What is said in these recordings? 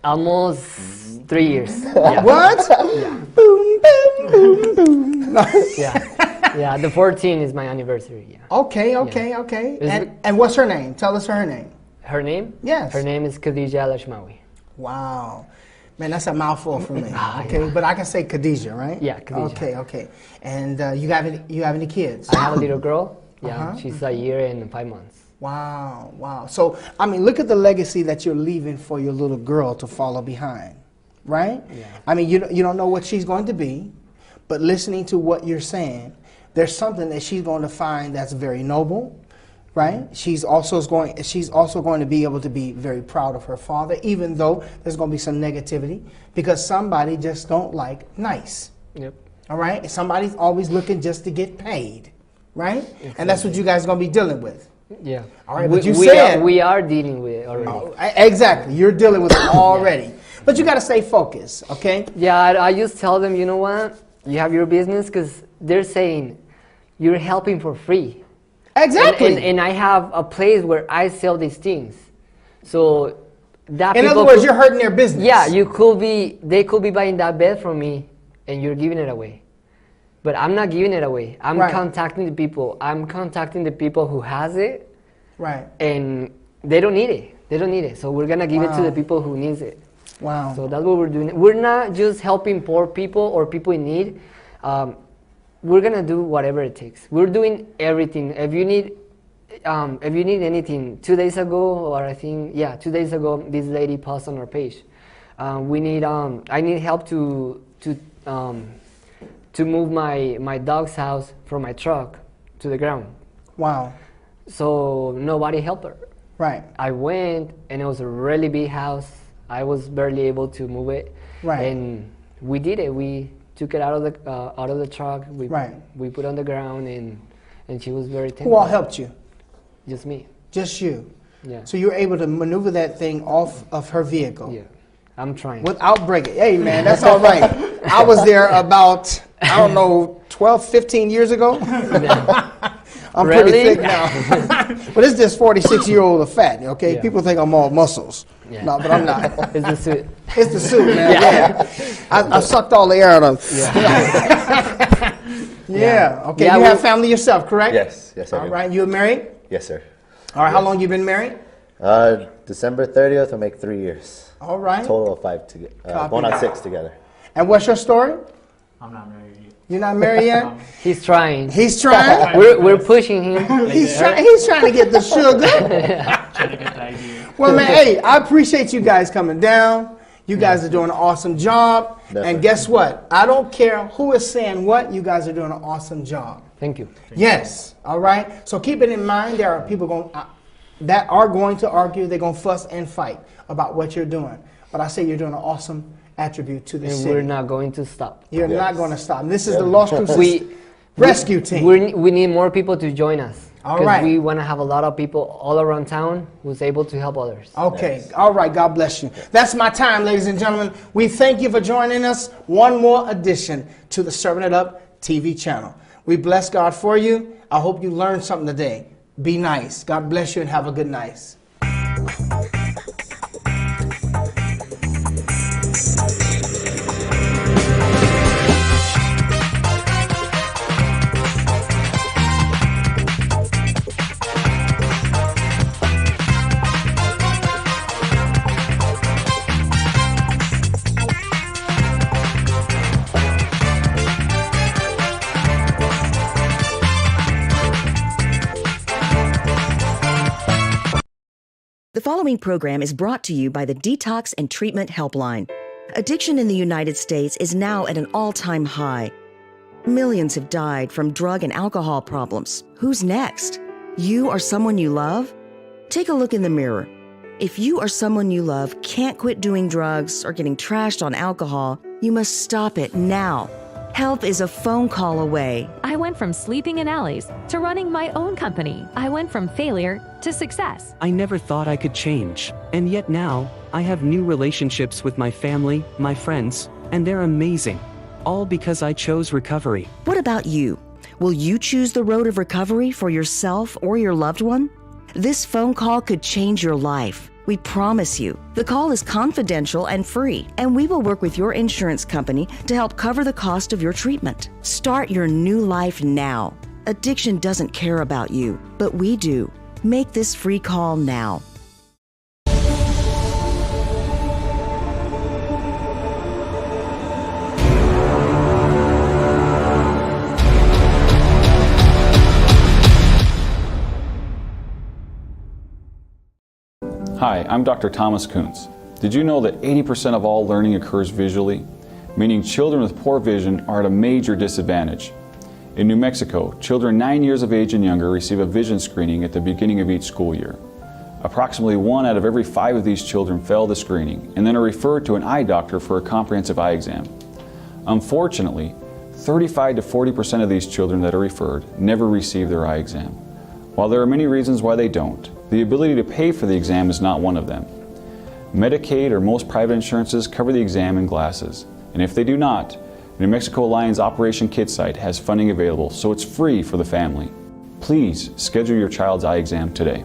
Almost 3 years. Yeah. What? Yeah. Boom, boom, boom, boom. Yeah, the 14th is my anniversary. Yeah. Okay. And what's her name? Tell us her name. Her name? Yes. Her name is Khadija Al-Ashmawi. Wow. Man, that's a mouthful for me. Okay, Yeah. but I can say Khadija, right? Yeah, Khadija. Okay. And you have any kids? I have a little girl. Yeah, she's a year and 5 months. Wow. So, I mean, look at the legacy that you're leaving for your little girl to follow behind, right? Yeah. I mean, you don't know what she's going to be, but listening to what you're saying, there's something that she's going to find that's very noble, right? She's also going to be able to be very proud of her father, even though there's going to be some negativity, because somebody just don't like nice. Yep. All right? Somebody's always looking just to get paid, right? Exactly. And that's what you guys are going to be dealing with. Yeah. All right, but we are dealing with it already. Exactly. You're dealing with it already. But you got to stay focused, okay? Yeah, I just tell them, you know what? You have your business, because they're saying you're helping for free. Exactly. And I have a place where I sell these things. So that in other words, you're hurting their business. Yeah, they could be buying that bed from me and you're giving it away. But I'm not giving it away. I'm contacting the people. I'm contacting the people who has it. Right. And they don't need it. So we're going to give it to the people who needs it. Wow. So that's what we're doing. We're not just helping poor people or people in need. We're gonna do whatever it takes. We're doing everything. If you need anything, 2 days ago, or 2 days ago, this lady posted on our page. I need help to move my dog's house from my truck to the ground. Wow. So nobody helped her. Right. I went, and it was a really big house. I was barely able to move it. Right. And we did it. We took it out of the truck. We put it on the ground, and she was very thankful. Who all helped you? Just me. Just you. Yeah. So you were able to maneuver that thing off of her vehicle. Yeah. I'm trying. Without breaking. Hey, man, that's all right. I was there about, 12, 15 years ago. I'm really? pretty thick now. But it's just 46-year-old of fat, okay? Yeah. People think I'm all muscles. Yeah. No, but I'm not. It's the suit. It's the suit, man. Yeah. I sucked all the air out of it. Yeah. Okay. Yeah, you have family yourself, correct? Yes, I do. All right. You married? Yes, sir. All right. How long you been married? December 30th will make 3 years. All right. Total of 5 together. Going on 6 together. And what's your story? I'm not married yet. You're not married yet? He's trying. He's trying? We're pushing him. He's trying to get the sugar. Trying to get the idea. Well, man, hey, I appreciate you guys coming down. You guys are doing an awesome job. Definitely. And guess what? I don't care who is saying what. You guys are doing an awesome job. Thank you. Yes. All right. So keep it in mind. There are people that are going to argue. They're going to fuss and fight about what you're doing. But I say you're doing an awesome attribute to this And city. we're not going to stop. You're not going to stop. And this is the Lost Cruces rescue team. We need more people to join us. All right. We want to have a lot of people all around town who's able to help others. Okay. Yes. All right. God bless you. That's my time, ladies and gentlemen. We thank you for joining us. One more addition to the Serving It Up TV channel. We bless God for you. I hope you learned something today. Be nice. God bless you and have a good night. The following program is brought to you by the Detox and Treatment Helpline. Addiction in the United States is now at an all-time high. Millions have died from drug and alcohol problems. Who's next? You or someone you love? Take a look in the mirror. If you or someone you love can't quit doing drugs or getting trashed on alcohol, you must stop it now. Help is a phone call away. I went from sleeping in alleys to running my own company. I went from failure to success. I never thought I could change. And yet now, I have new relationships with my family, my friends, and they're amazing. All because I chose recovery. What about you? Will you choose the road of recovery for yourself or your loved one? This phone call could change your life. We promise you, the call is confidential and free, and we will work with your insurance company to help cover the cost of your treatment. Start your new life now. Addiction doesn't care about you, but we do. Make this free call now. Hi, I'm Dr. Thomas Kuntz. Did you know that 80% of all learning occurs visually? Meaning children with poor vision are at a major disadvantage. In New Mexico, children 9 years of age and younger receive a vision screening at the beginning of each school year. Approximately 1 out of every 5 of these children fail the screening and then are referred to an eye doctor for a comprehensive eye exam. Unfortunately, 35 to 40% of these children that are referred never receive their eye exam. While there are many reasons why they don't, the ability to pay for the exam is not one of them. Medicaid or most private insurances cover the exam and glasses, and if they do not, New Mexico Alliance Operation Kit site has funding available, so it's free for the family. Please schedule your child's eye exam today.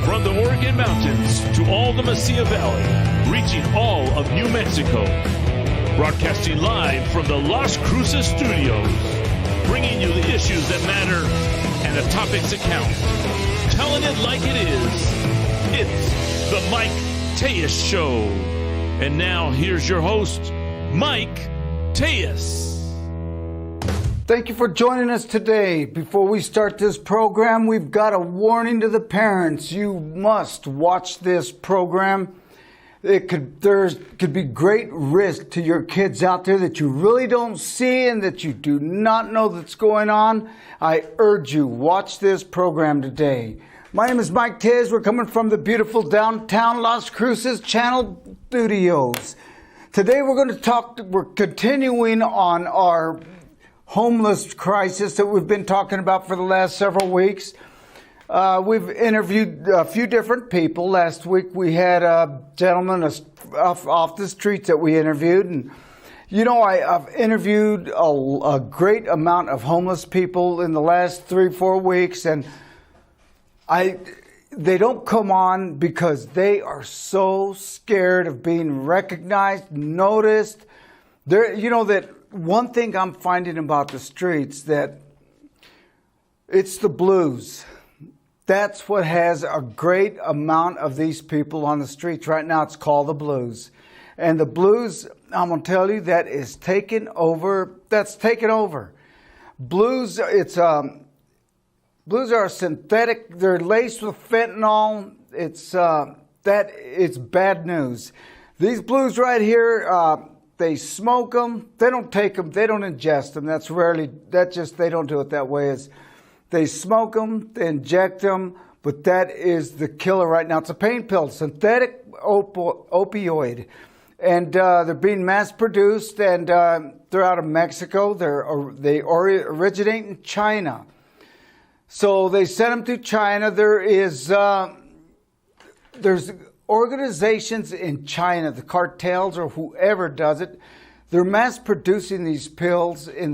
From the Oregon Mountains to all the Mesilla Valley, reaching all of New Mexico. Broadcasting live from the Las Cruces studios, bringing you the issues that matter and the topics that count. Telling it like it is, it's the Mike Tejas Show. And now here's your host, Mike Tejas. Thank you for joining us today. Before we start this program, we've got a warning to the parents. You must watch this program. There could be great risk to your kids out there that you really don't see and that you do not know that's going on. I urge you, watch this program today. My name is Mike Tejas. We're coming from the beautiful downtown Las Cruces Channel Studios. Today we're continuing on our homeless crisis that we've been talking about for the last several weeks. We've interviewed a few different people. Last week we had a gentleman off the streets that we interviewed. And, you know, I've interviewed a great amount of homeless people in the last 3-4 weeks. And they don't come on because they are so scared of being recognized, noticed. That one thing I'm finding about the streets, that it's the blues. That's what has a great amount of these people on the streets right now. It's called the blues. And the blues, I'm going to tell you, that is taken over. That's taken over. Blues, blues are synthetic. They're laced with fentanyl. It's bad news. These blues right here, they smoke them. They don't take them. They don't ingest them. They don't do it that way. They smoke them, they inject them, but that is the killer right now. It's a pain pill, synthetic opioid. And they're being mass produced, and they're out of Mexico. They originate in China. So they sent them to China. There's organizations in China, the cartels or whoever does it, they're mass producing these pills in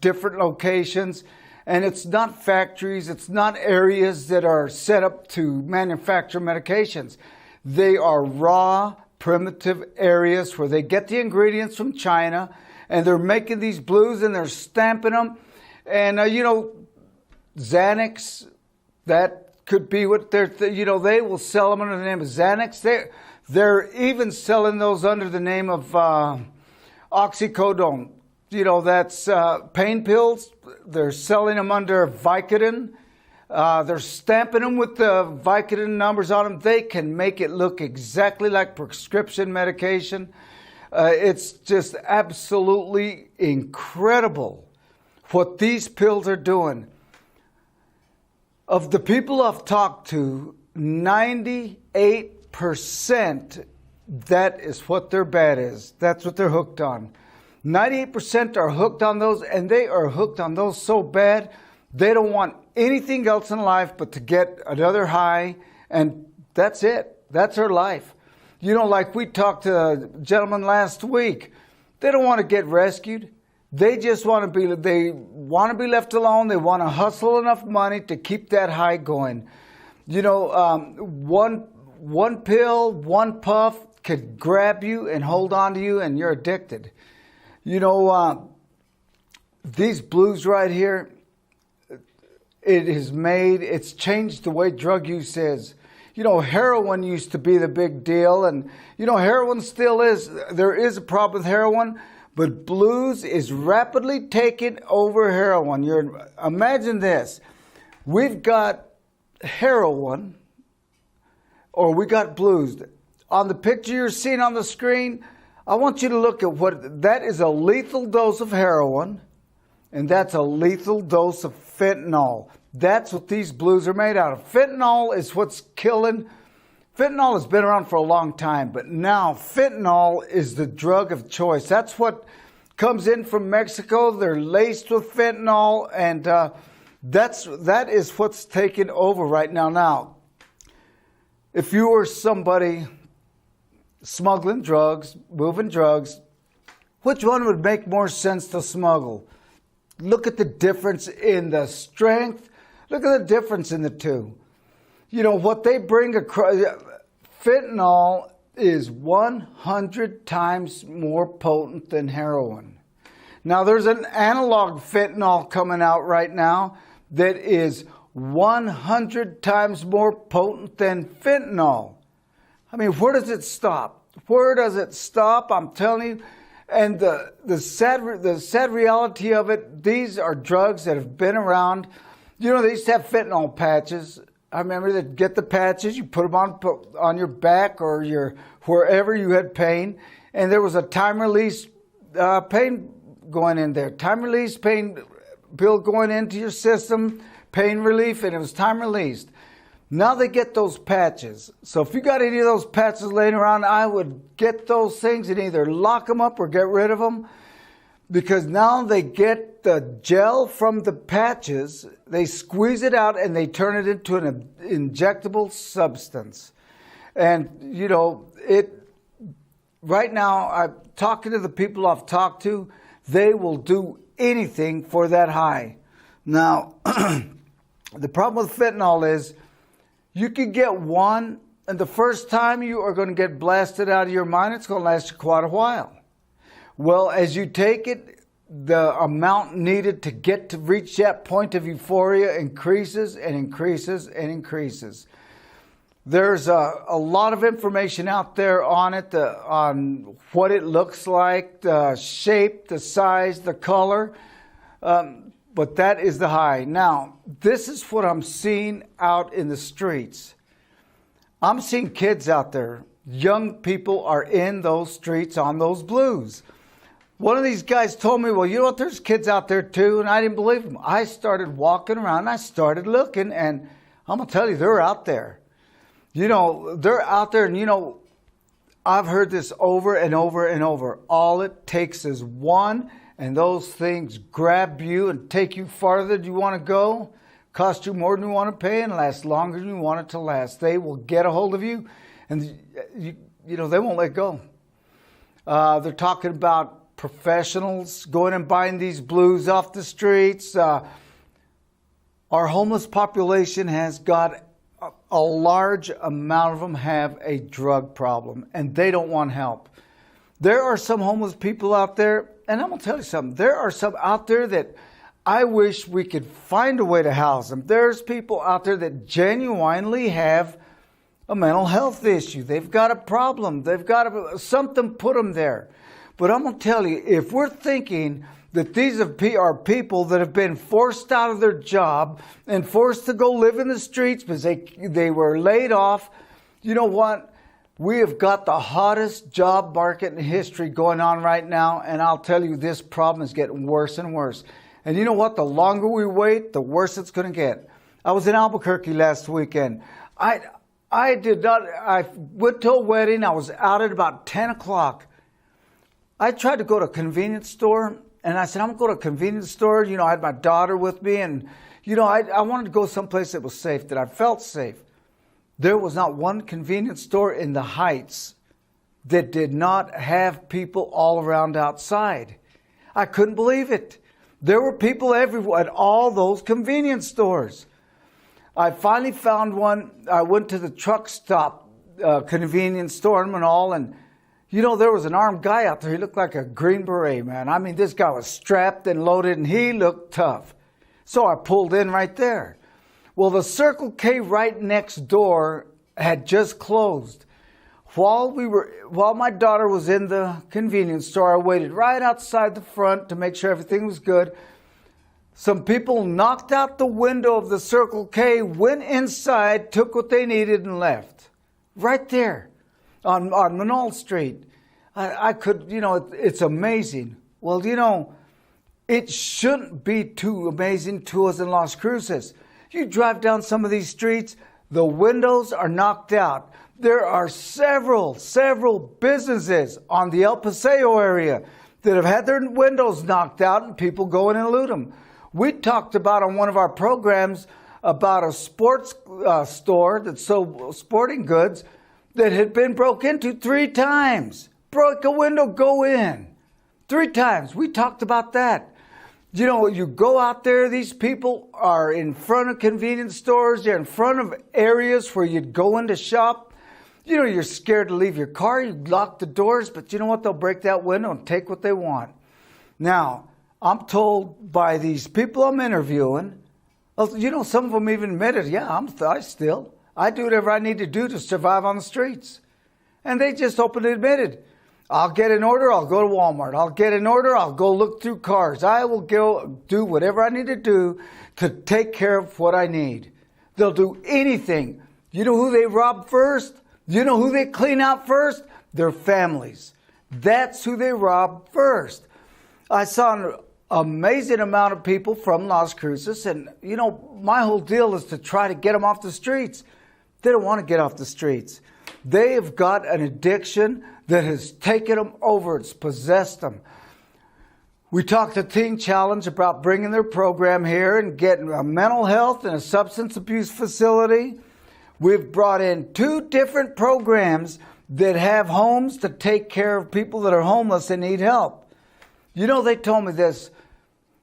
different locations, and it's not factories, it's not areas that are set up to manufacture medications. They are raw, primitive areas where they get the ingredients from China, and they're making these blues and they're stamping them. And Xanax, that could be what they will sell them under the name of Xanax. They're even selling those under the name of oxycodone. That's pain pills. They're selling them under Vicodin. They're stamping them with the Vicodin numbers on them. They can make it look exactly like prescription medication. It's just absolutely incredible what these pills are doing. Of the people I've talked to, 98% that is what their bad is. That's what they're hooked on. 98% are hooked on those, and they are hooked on those so bad, they don't want anything else in life but to get another high, and that's it. That's their life. You know, like we talked to a gentleman last week, they don't want to get rescued. They just want to be left alone. They want to hustle enough money to keep that high going. You know, one pill, one puff could grab you and hold on to you, and you're addicted. You know, these blues right here, it's changed the way drug use is. You know, heroin used to be the big deal, and, you know, heroin still is. There is a problem with heroin, but blues is rapidly taking over heroin. Imagine this. We've got heroin, or we got blues. On the picture you're seeing on the screen, I want you to look at that is a lethal dose of heroin, and that's a lethal dose of fentanyl. That's what these blues are made out of. Fentanyl is what's killing. Fentanyl has been around for a long time, but now fentanyl is the drug of choice. That's what comes in from Mexico. They're laced with fentanyl, and that is what's taking over right now. Now, if you were somebody smuggling drugs, moving drugs, which one would make more sense to smuggle? Look at the difference in the strength. Look at the difference in the two. You know, what they bring across, fentanyl is 100 times more potent than heroin. Now, there's an analog fentanyl coming out right now that is 100 times more potent than fentanyl. I mean, where does it stop? Where does it stop? I'm telling you. And the sad reality of it, these are drugs that have been around. You know, they used to have fentanyl patches. I remember they'd get the patches, you put them on your back or wherever you had pain, and there was a time release pain going in there. Time release pain pill going into your system, pain relief, and it was time released. Now they get those patches. So if you got any of those patches laying around, I would get those things and either lock them up or get rid of them, because now they get the gel from the patches, they squeeze it out, and they turn it into an injectable substance. And, you know, right now, I'm talking to the people I've talked to, they will do anything for that high. Now, the problem with fentanyl is you could get one, and the first time you are going to get blasted out of your mind, it's going to last you quite a while. Well, as you take it, the amount needed to reach that point of euphoria increases and increases and increases. There's a lot of information out there on it, on what it looks like, the shape, the size, the color, but that is the high. Now, this is what I'm seeing out in the streets. I'm seeing kids out there. Young people are in those streets on those blues. One of these guys told me, well, you know what, there's kids out there too, and I didn't believe him. I started walking around, and I started looking, and I'm going to tell you, they're out there. You know, they're out there, and you know, I've heard this over and over and over. All it takes is one, and those things grab you and take you farther than you want to go, cost you more than you want to pay, and last longer than you want it to last. They will get a hold of you, and you know, they won't let go. They're talking about professionals going and buying these blues off the streets. Our homeless population has got a large amount of them have a drug problem, and they don't want help. There are some homeless people out there, and I'm going to tell you something. There are some out there that I wish we could find a way to house them. There's people out there that genuinely have a mental health issue. They've got a problem. They've got something put them there. But I'm going to tell you, if we're thinking that these are people that have been forced out of their job and forced to go live in the streets because they were laid off, you know what? We have got the hottest job market in history going on right now, and I'll tell you, this problem is getting worse and worse. And you know what? The longer we wait, the worse it's going to get. I was in Albuquerque last weekend. I I did not. I went to a wedding. I was out at about 10 o'clock. I tried to go to a convenience store, and I said, I'm going to go to a convenience store. You know, I had my daughter with me, and, you know, I wanted to go someplace that was safe, that I felt safe. There was not one convenience store in the Heights that did not have people all around outside. I couldn't believe it. There were people everywhere at all those convenience stores. I finally found one. I went to the truck stop convenience store and all, and you know, there was an armed guy out there. He looked like a Green Beret, man. I mean, this guy was strapped and loaded, and he looked tough. So I pulled in right there. Well, the Circle K right next door had just closed. While my daughter was in the convenience store, I waited right outside the front to make sure everything was good. Some people knocked out the window of the Circle K, went inside, took what they needed, and left. Right there on Manal Street. I could, you know, it's amazing. Well, you know, it shouldn't be too amazing to us in Las Cruces. You drive down some of these streets, the windows are knocked out. There are several businesses on the El Paseo area that have had their windows knocked out and people go in and loot them. We talked about on one of our programs about a sports store that sold sporting goods that had been broke into 3 times. Broke a window, go in. 3 times. We talked about that. You know, you go out there, these people are in front of convenience stores, they're in front of areas where you'd go in to shop. You know, you're scared to leave your car, you lock the doors, but you know what? They'll break that window and take what they want. Now, I'm told by these people I'm interviewing, you know, some of them even admitted, yeah, I do whatever I need to do to survive on the streets. And they just openly admitted, I'll get an order, I'll go to Walmart. I'll get an order, I'll go look through cars. I will go do whatever I need to do to take care of what I need. They'll do anything. You know who they rob first? You know who they clean out first? Their families. That's who they rob first. I saw an amazing amount of people from Las Cruces, and you know, my whole deal is to try to get them off the streets. They don't want to get off the streets. They have got an addiction that has taken them over. It's possessed them. We talked to Teen Challenge about bringing their program here and getting a mental health and a substance abuse facility. We've brought in 2 different programs that have homes to take care of people that are homeless and need help. You know, they told me this.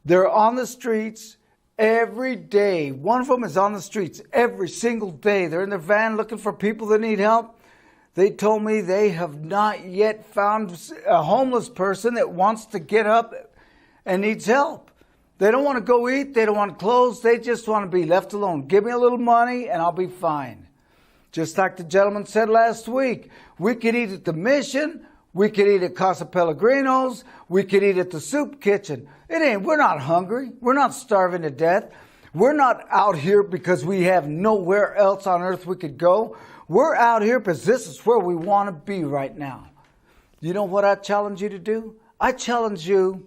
They're on the streets every day. One of them is on the streets every single day. They're in their van looking for people that need help. They told me they have not yet found a homeless person that wants to get up and needs help. They don't want to go eat. They don't want clothes. They just want to be left alone. Give me a little money and I'll be fine. Just like the gentleman said last week, we could eat at the Mission. We could eat at Casa Pellegrino's. We could eat at the soup kitchen. We're not hungry. We're not starving to death. We're not out here because we have nowhere else on earth we could go. We're out here because this is where we want to be right now. You know what I challenge you to do? I challenge you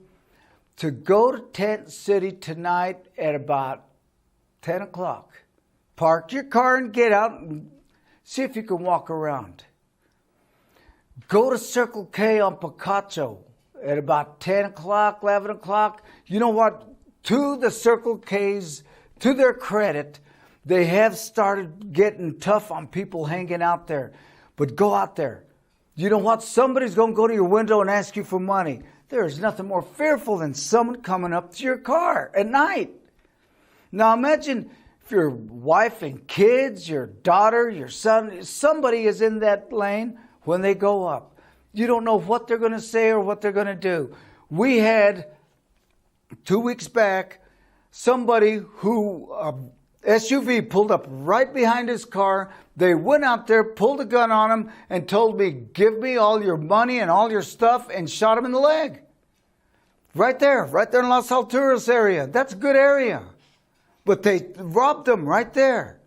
to go to Tent City tonight at about 10 o'clock. Park your car and get out and see if you can walk around. Go to Circle K on Picacho at about 10 o'clock, 11 o'clock. You know what? To the Circle K's, to their credit, they have started getting tough on people hanging out there. But go out there. You know what? Somebody's going to go to your window and ask you for money. There's nothing more fearful than someone coming up to your car at night. Now imagine if your wife and kids, your daughter, your son, somebody is in that lane when they go up. You don't know what they're going to say or what they're going to do. We had 2 weeks back somebody who SUV pulled up right behind his car. They went out there, pulled a gun on him, and told me, give me all your money and all your stuff, and shot him in the leg. Right there in Las Alturas area. That's a good area. But they robbed them right there.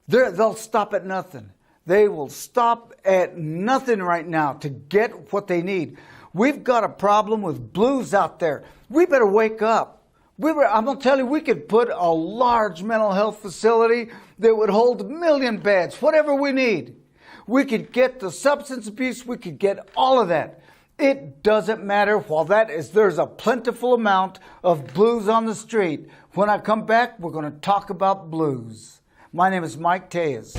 They'll stop at nothing. They will stop at nothing right now to get what they need. We've got a problem with blues out there. We better wake up. I'm going to tell you, we could put a large mental health facility that would hold 1 million beds, whatever we need. We could get the substance abuse, we could get all of that. It doesn't matter. While there's a plentiful amount of blues on the street. When I come back, we're going to talk about blues. My name is Mike Tejas.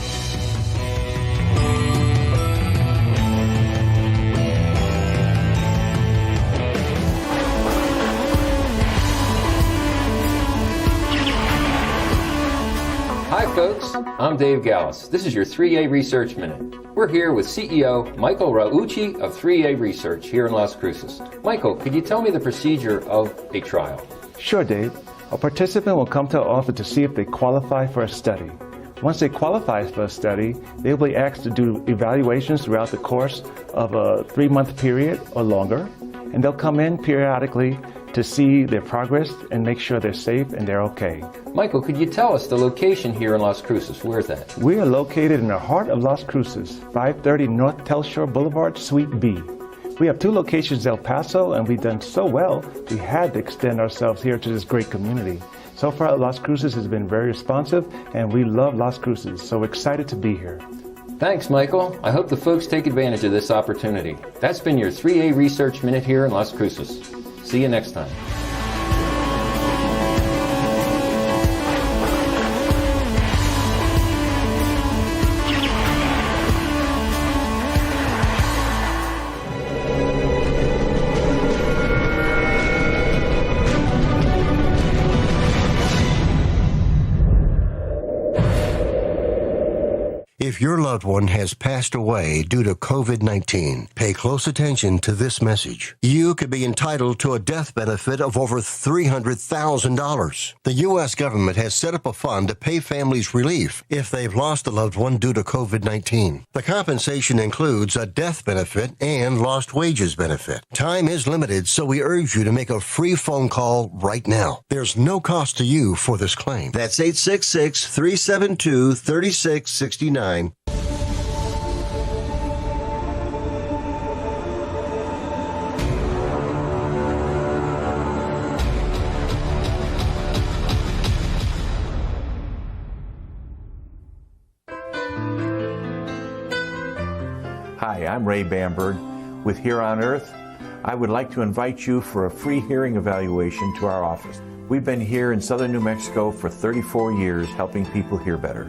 Hi folks, I'm Dave Gallus. This is your 3A Research Minute. We're here with CEO Michael Raucci of 3A Research here in Las Cruces. Michael, could you tell me the procedure of a trial? Sure, Dave. A participant will come to our office to see if they qualify for a study. Once they qualify for a study, they will be asked to do evaluations throughout the course of a 3-month period or longer, and they'll come in periodically to see their progress and make sure they're safe and they're okay. Michael, could you tell us the location here in Las Cruces? Where is that? We are located in the heart of Las Cruces, 530 North Telshore Boulevard, Suite B. We have 2 locations in El Paso, and we've done so well, we had to extend ourselves here to this great community. So far, Las Cruces has been very responsive, and we love Las Cruces, so excited to be here. Thanks, Michael. I hope the folks take advantage of this opportunity. That's been your 3A Research Minute here in Las Cruces. See you next time. If your loved one has passed away due to COVID-19, pay close attention to this message. You could be entitled to a death benefit of over $300,000. The U.S. government has set up a fund to pay families relief if they've lost a loved one due to COVID-19. The compensation includes a death benefit and lost wages benefit. Time is limited, so we urge you to make a free phone call right now. There's no cost to you for this claim. That's 866-372-3669. Hi, I'm Ray Bamberg with Here on Earth. I would like to invite you for a free hearing evaluation to our office. We've been here in southern New Mexico for 34 years helping people hear better.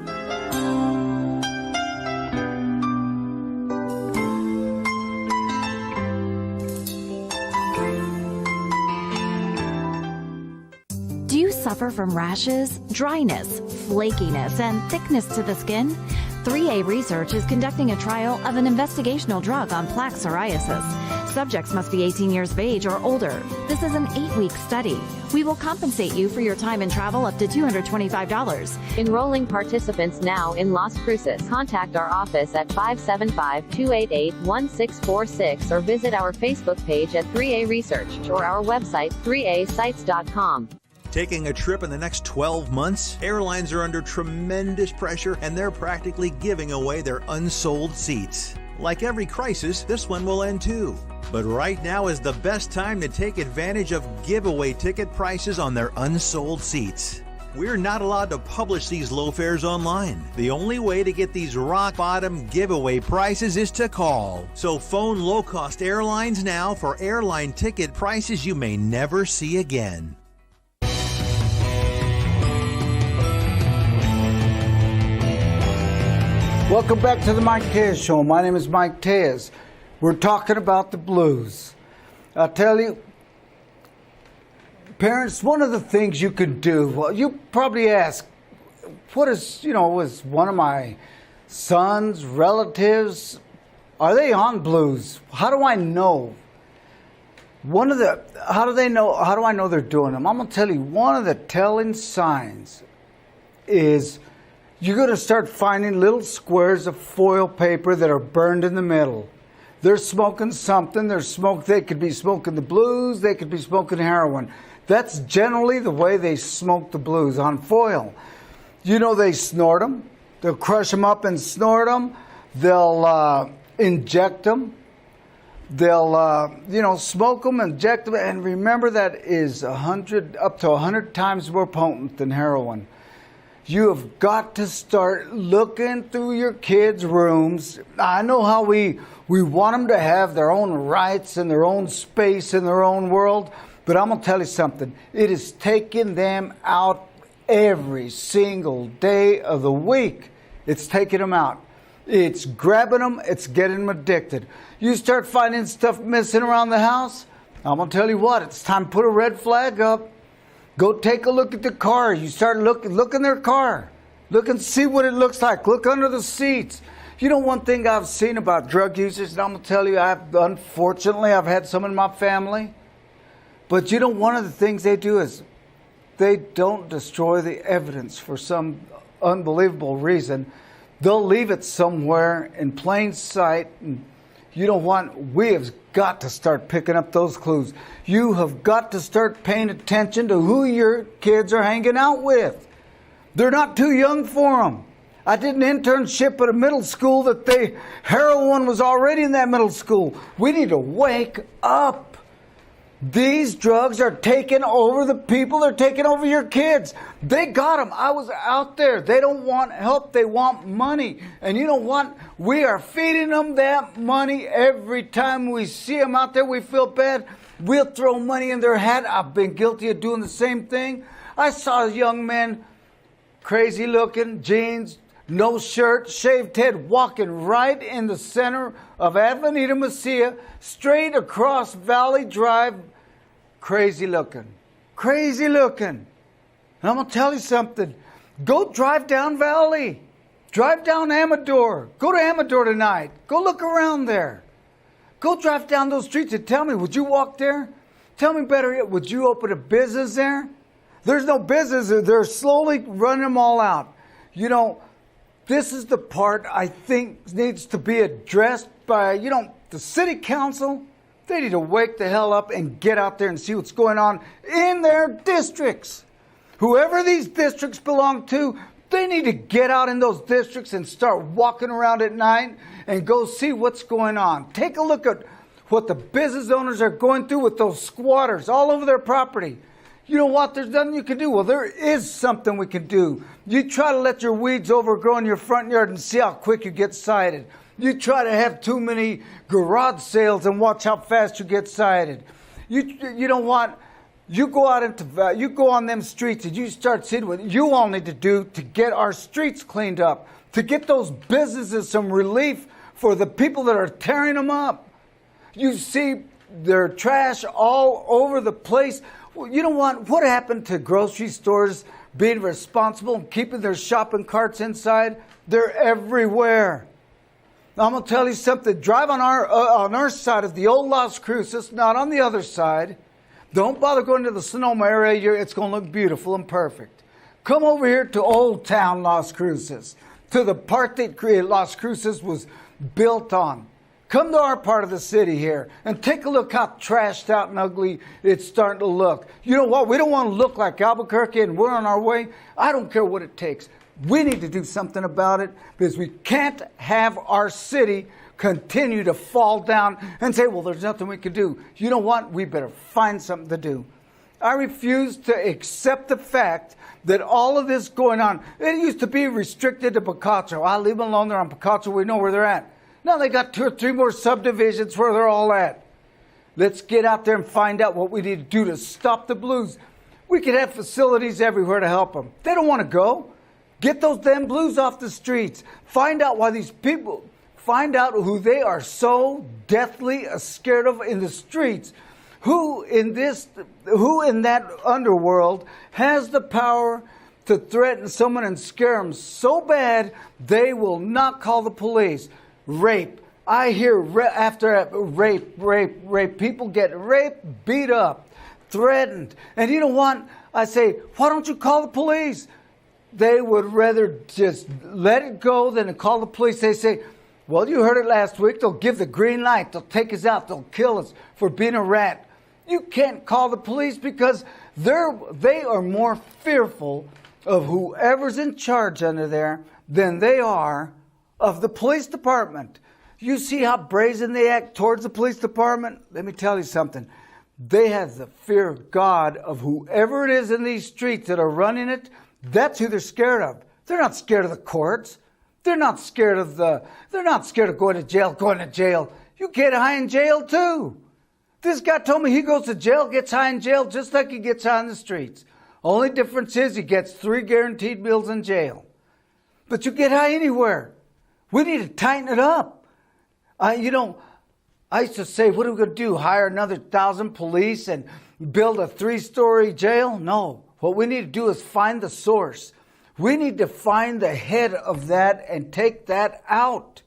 Do you suffer from rashes, dryness, flakiness, and thickness to the skin? 3A Research is conducting a trial of an investigational drug on plaque psoriasis. Subjects must be 18 years of age or older. This is an 8-week study. We will compensate you for your time and travel up to $225. Enrolling participants now in Las Cruces. Contact our office at 575-288-1646 or visit our Facebook page at 3A Research or our website 3asites.com. Taking a trip in the next 12 months? Airlines are under tremendous pressure and they're practically giving away their unsold seats. Like every crisis, this one will end too. But right now is the best time to take advantage of giveaway ticket prices on their unsold seats. We're not allowed to publish these low fares online. The only way to get these rock bottom giveaway prices is to call. So phone low-cost airlines now for airline ticket prices you may never see again. Welcome back to the Mike Tejas Show. My name is Mike Tejas. We're talking about the blues. I'll tell you, parents, one of the things you could do, well, you probably ask, what is, was one of my sons, relatives, are they on blues? How do I know? How do I know they're doing them? I'm going to tell you, one of the telling signs is you're going to start finding little squares of foil paper that are burned in the middle. They're smoking something. They could be smoking the blues. They could be smoking heroin. That's generally the way they smoke the blues, on foil. They snort them. They'll crush them up and snort them. They'll inject them. They'll, smoke them, inject them, and remember that is up to 100 times more potent than heroin. You have got to start looking through your kids' rooms. I know how we want them to have their own rights and their own space in their own world, but I'm going to tell you something. It is taking them out every single day of the week. It's taking them out. It's grabbing them. It's getting them addicted. You start finding stuff missing around the house, I'm going to tell you what, it's time to put a red flag up. Go take a look at the car. You start look in their car. Look and see what it looks like. Look under the seats. You know, one thing I've seen about drug users, and I'm going to tell you, unfortunately, I've had some in my family. But you know, one of the things they do is they don't destroy the evidence for some unbelievable reason. They'll leave it somewhere in plain sight. And you know what? We have got to start picking up those clues. You have got to start paying attention to who your kids are hanging out with. They're not too young for them. I did an internship at a middle school that heroin was already in that middle school. We need to wake up. These drugs are taking over the people. They're taking over your kids. They got them. I was out there. They don't want help. They want money. And you know what? We are feeding them that money every time we see them out there. We feel bad. We'll throw money in their hat. I've been guilty of doing the same thing. I saw a young man, crazy looking, jeans, no shirt, shaved head, walking right in the center of Avenida Mesilla, straight across Valley Drive. Crazy looking. Crazy looking. And I'm going to tell you something. Go drive down Valley. Drive down Amador. Go to Amador tonight. Go look around there. Go drive down those streets and tell me, would you walk there? Tell me better yet, would you open a business there? There's no business. They're slowly running them all out. You know, this is the part I think needs to be addressed by, the city council. They need to wake the hell up and get out there and see what's going on in their districts. Whoever these districts belong to, they need to get out in those districts and start walking around at night and go see what's going on. Take a look at what the business owners are going through with those squatters all over their property. You know what? There's nothing you can do. Well, there is something we can do. You try to let your weeds overgrow in your front yard and see how quick you get cited. You try to have too many garage sales and watch how fast you get cited. You know what? You go out you go on them streets and you start seeing what you all need to do to get our streets cleaned up, to get those businesses some relief for the people that are tearing them up. You see their trash all over the place. Well, you know what? What happened to grocery stores being responsible and keeping their shopping carts inside? They're everywhere. I'm going to tell you something. Drive on our side of the old Las Cruces, not on the other side. Don't bother going to the Sonoma area. It's going to look beautiful and perfect. Come over here to Old Town Las Cruces, to the part that Las Cruces was built on. Come to our part of the city here and take a look how trashed out and ugly it's starting to look. You know what? We don't want to look like Albuquerque and we're on our way. I don't care what it takes. We need to do something about it because we can't have our city continue to fall down and say, well, there's nothing we can do. You know what? We better find something to do. I refuse to accept the fact that all of this going on, it used to be restricted to Picacho. I leave them alone. They're on Picacho. We know where they're at. Now they got 2 or 3 more subdivisions where they're all at. Let's get out there and find out what we need to do to stop the blues. We could have facilities everywhere to help them. They don't want to go. Get those damn blues off the streets. Find out why these people, find out who they are so deathly scared of in the streets. Who in that underworld has the power to threaten someone and scare them so bad they will not call the police? Rape. I hear after rape. People get raped, beat up, threatened. And you know what? I say, why don't you call the police? They would rather just let it go than to call the police. They say, well, you heard it last week. They'll give the green light. They'll take us out. They'll kill us for being a rat. You can't call the police because they are more fearful of whoever's in charge under there than they are of the police department. You see how brazen they act towards the police department? Let me tell you something. They have the fear of God of whoever it is in these streets that are running it. That's who they're scared of. They're not scared of the courts. They're not scared of going to jail. You get high in jail too. This guy told me he goes to jail, gets high in jail just like he gets high in the streets. Only difference is he gets 3 guaranteed meals in jail. But you get high anywhere. We need to tighten it up. I used to say, what are we going to do? Hire another 1,000 police and build a 3-story jail? No. What we need to do is find the source. We need to find the head of that and take that out.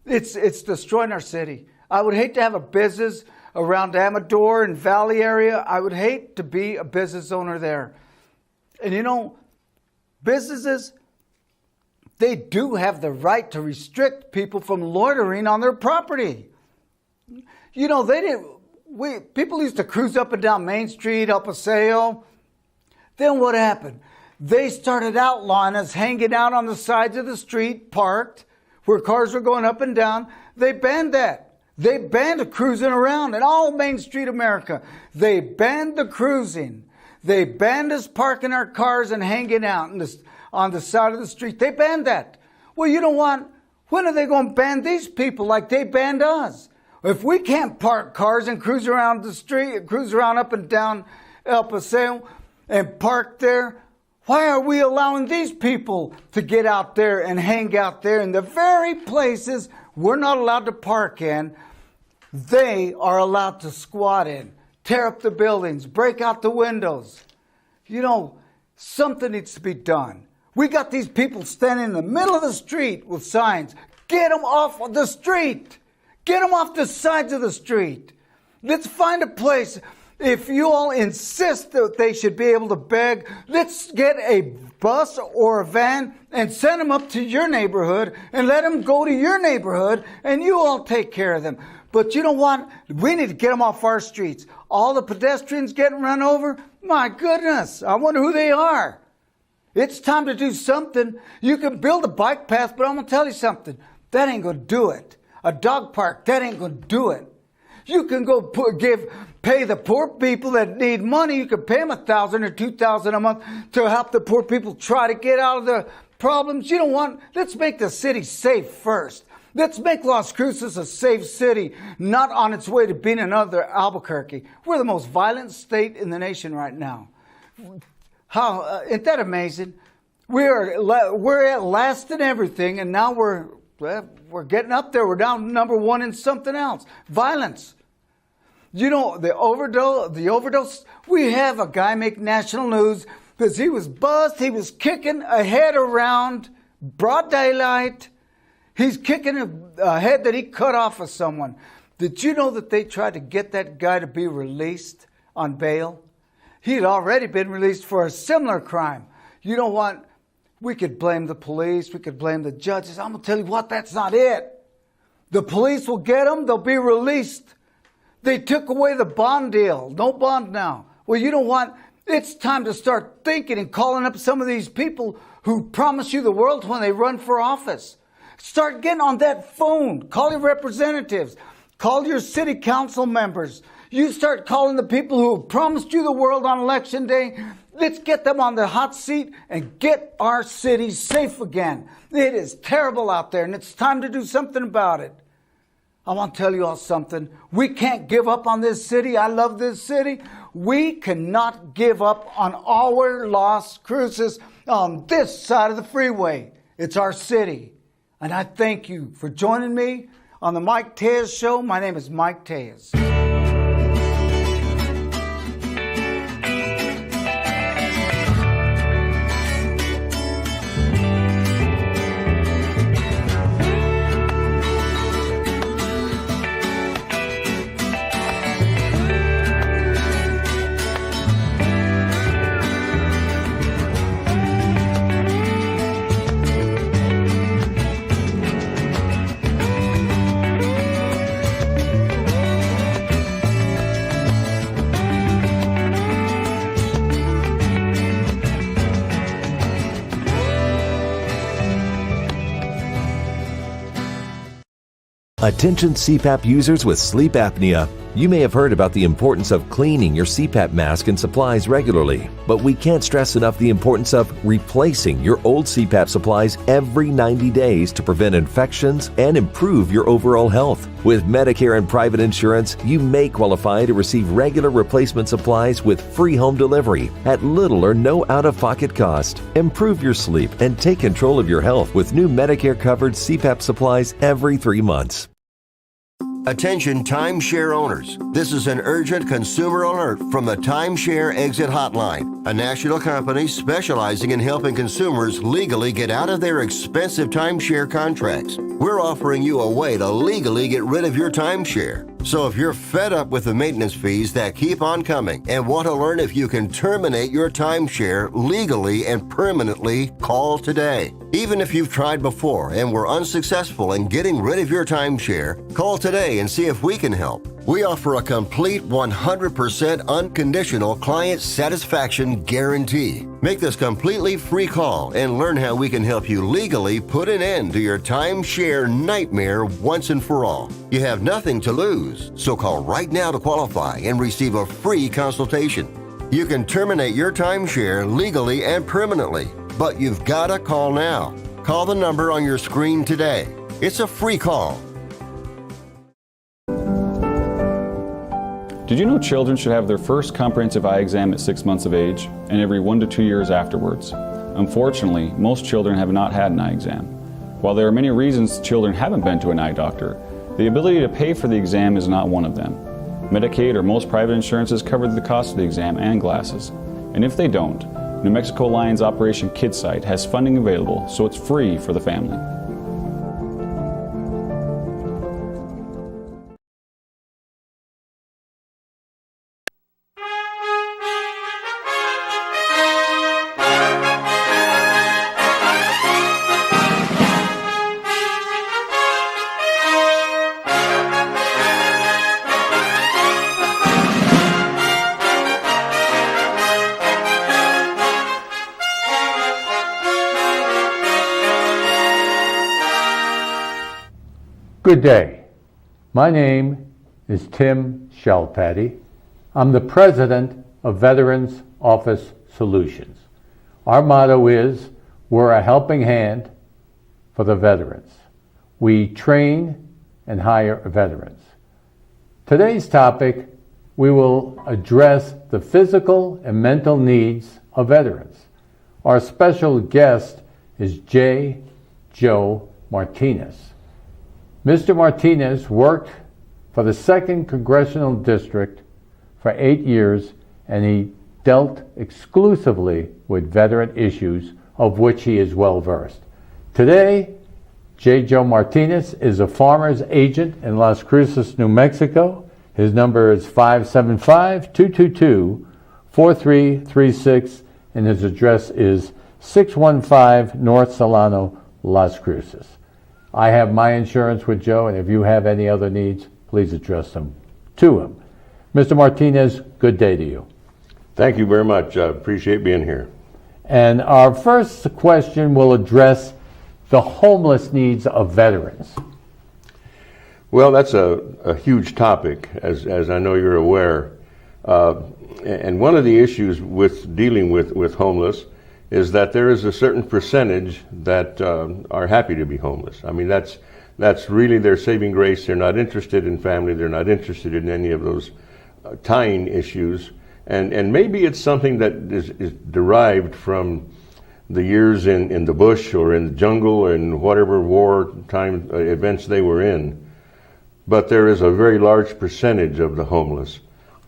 It's destroying our city. I would hate to have a business around Amador and Valley area. I would hate to be a business owner there. And businesses, they do have the right to restrict people from loitering on their property. People used to cruise up and down Main Street, El Paseo. Then what happened? They started outlawing us hanging out on the sides of the street, parked, where cars were going up and down. They banned that. They banned cruising around in all Main Street America. They banned the cruising. They banned us parking our cars and hanging out on the side of the street. They banned that. Well, you know what? When are they going to ban these people like they banned us? If we can't park cars and cruise around the street, cruise around up and down El Paseo and park there, why are we allowing these people to get out there and hang out there in the very places we're not allowed to park in? They are allowed to squat in, tear up the buildings, break out the windows. Something needs to be done. We got these people standing in the middle of the street with signs. Get them off of the street. Get them off the sides of the street. Let's find a place. If you all insist that they should be able to beg, let's get a bus or a van and send them up to your neighborhood and let them go to your neighborhood and you all take care of them. But you know what? We need to get them off our streets. All the pedestrians getting run over, my goodness, I wonder who they are. It's time to do something. You can build a bike path, but I'm going to tell you something. That ain't going to do it. A dog park, that ain't going to do it. You can go pay the poor people that need money. You can pay them $1,000 or $2,000 a month to help the poor people try to get out of the problems. Let's make the city safe first. Let's make Las Cruces a safe city, not on its way to being another Albuquerque. We're the most violent state in the nation right now. Isn't that amazing? We're at last in everything, and now we're getting up there. We're down number 1 in something else. Violence. The overdose. We have a guy make national news because he was buzzed. He was kicking a head around, broad daylight. He's kicking a head that he cut off of someone. Did you know that they tried to get that guy to be released on bail? He had already been released for a similar crime. You know what? We could blame the police. We could blame the judges. I'm going to tell you what, that's not it. The police will get them. They'll be released. They took away the bond deal. No bond now. Well, you know what? It's time to start thinking and calling up some of these people who promise you the world when they run for office. Start getting on that phone. Call your representatives. Call your city council members. You start calling the people who promised you the world on election day. Let's get them on the hot seat and get our city safe again. It is terrible out there, and it's time to do something about it. I want to tell you all something. We can't give up on this city. I love this city. We cannot give up on our Las Cruces on this side of the freeway. It's our city. And I thank you for joining me on the Mike Tejas Show. My name is Mike Tejas. Attention CPAP users with sleep apnea. You may have heard about the importance of cleaning your CPAP mask and supplies regularly, but we can't stress enough the importance of replacing your old CPAP supplies every 90 days to prevent infections and improve your overall health. With Medicare and private insurance, you may qualify to receive regular replacement supplies with free home delivery at little or no out-of-pocket cost. Improve your sleep and take control of your health with new Medicare-covered CPAP supplies every 3 months. Attention timeshare owners. This is an urgent consumer alert from the Timeshare Exit Hotline, a national company specializing in helping consumers legally get out of their expensive timeshare contracts. We're offering you a way to legally get rid of your timeshare. So if you're fed up with the maintenance fees that keep on coming and want to learn if you can terminate your timeshare legally and permanently, call today. Even if you've tried before and were unsuccessful in getting rid of your timeshare, call today and see if we can help. We offer a complete 100% unconditional client satisfaction guarantee. Make this completely free call and learn how we can help you legally put an end to your timeshare nightmare once and for all. You have nothing to lose, so call right now to qualify and receive a free consultation. You can terminate your timeshare legally and permanently, but you've got to call now. Call the number on your screen today. It's a free call. Did you know children should have their first comprehensive eye exam at 6 months of age and every 1 to 2 years afterwards? Unfortunately, most children have not had an eye exam. While there are many reasons children haven't been to an eye doctor, the ability to pay for the exam is not one of them. Medicaid or most private insurances cover the cost of the exam and glasses. And if they don't, New Mexico Lion's Operation Kids Site has funding available, so it's free for the family. Good day. My name is Tim Shelpatty. I'm the president of Veterans Office Solutions. Our motto is, we're a helping hand for the veterans. We train and hire veterans. Today's topic, we will address the physical and mental needs of veterans. Our special guest is J. Joe Martinez. Mr. Martinez worked for the 2nd Congressional District for 8 years, and he dealt exclusively with veteran issues, of which he is well versed. Today, J. Joe Martinez is a farmer's agent in Las Cruces, New Mexico. His number is 575-222-4336, and his address is 615 North Solano, Las Cruces. I have my insurance with Joe, and if you have any other needs, please address them to him. Mr. Martinez, good day to you. Thank you very much. I appreciate being here. And our first question will address the homeless needs of veterans. Well, that's a huge topic, as I know you're aware. And one of the issues with dealing with homeless is that there is a certain percentage that are happy to be homeless. I mean, that's really their saving grace. They're not interested in family. They're not interested in any of those tying issues. And maybe it's something that is derived from the years in the bush or in the jungle or in whatever wartime events they were in. But there is a very large percentage of the homeless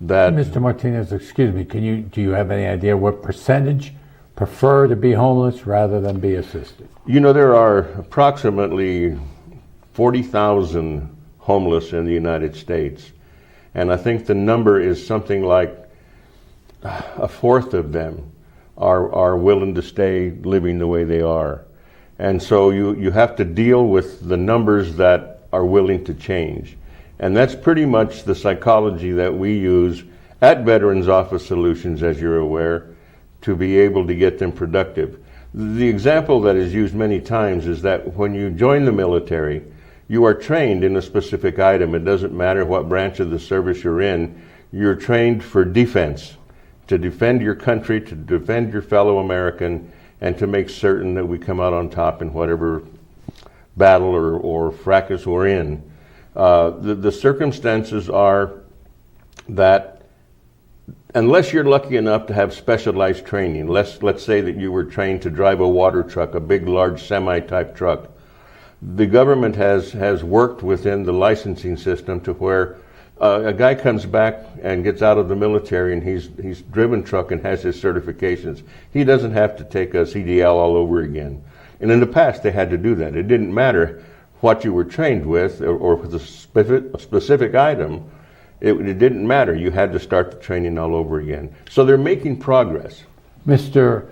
that... Mr. Martinez, excuse me, do you have any idea what percentage prefer to be homeless rather than be assisted? You know, there are approximately 40,000 homeless in the United States. And I think the number is something like a fourth of them are willing to stay living the way they are. And so you have to deal with the numbers that are willing to change. And that's pretty much the psychology that we use at Veterans Office Solutions, as you're aware, to be able to get them productive. The example that is used many times is that when you join the military, You are trained in a specific item. It doesn't matter what branch of the service you're in. You're trained for defense, to defend your country, to defend your fellow American, and to make certain that we come out on top in whatever battle or fracas we're in. The circumstances are that unless you're lucky enough to have specialized training, let's say that you were trained to drive a water truck, a big, large semi-type truck, the government has worked within the licensing system to where a guy comes back and gets out of the military and he's driven truck and has his certifications. He doesn't have to take a CDL all over again. And in the past, they had to do that. It didn't matter what you were trained with or with a specific item. It didn't matter. You had to start the training all over again. So they're making progress. Mr.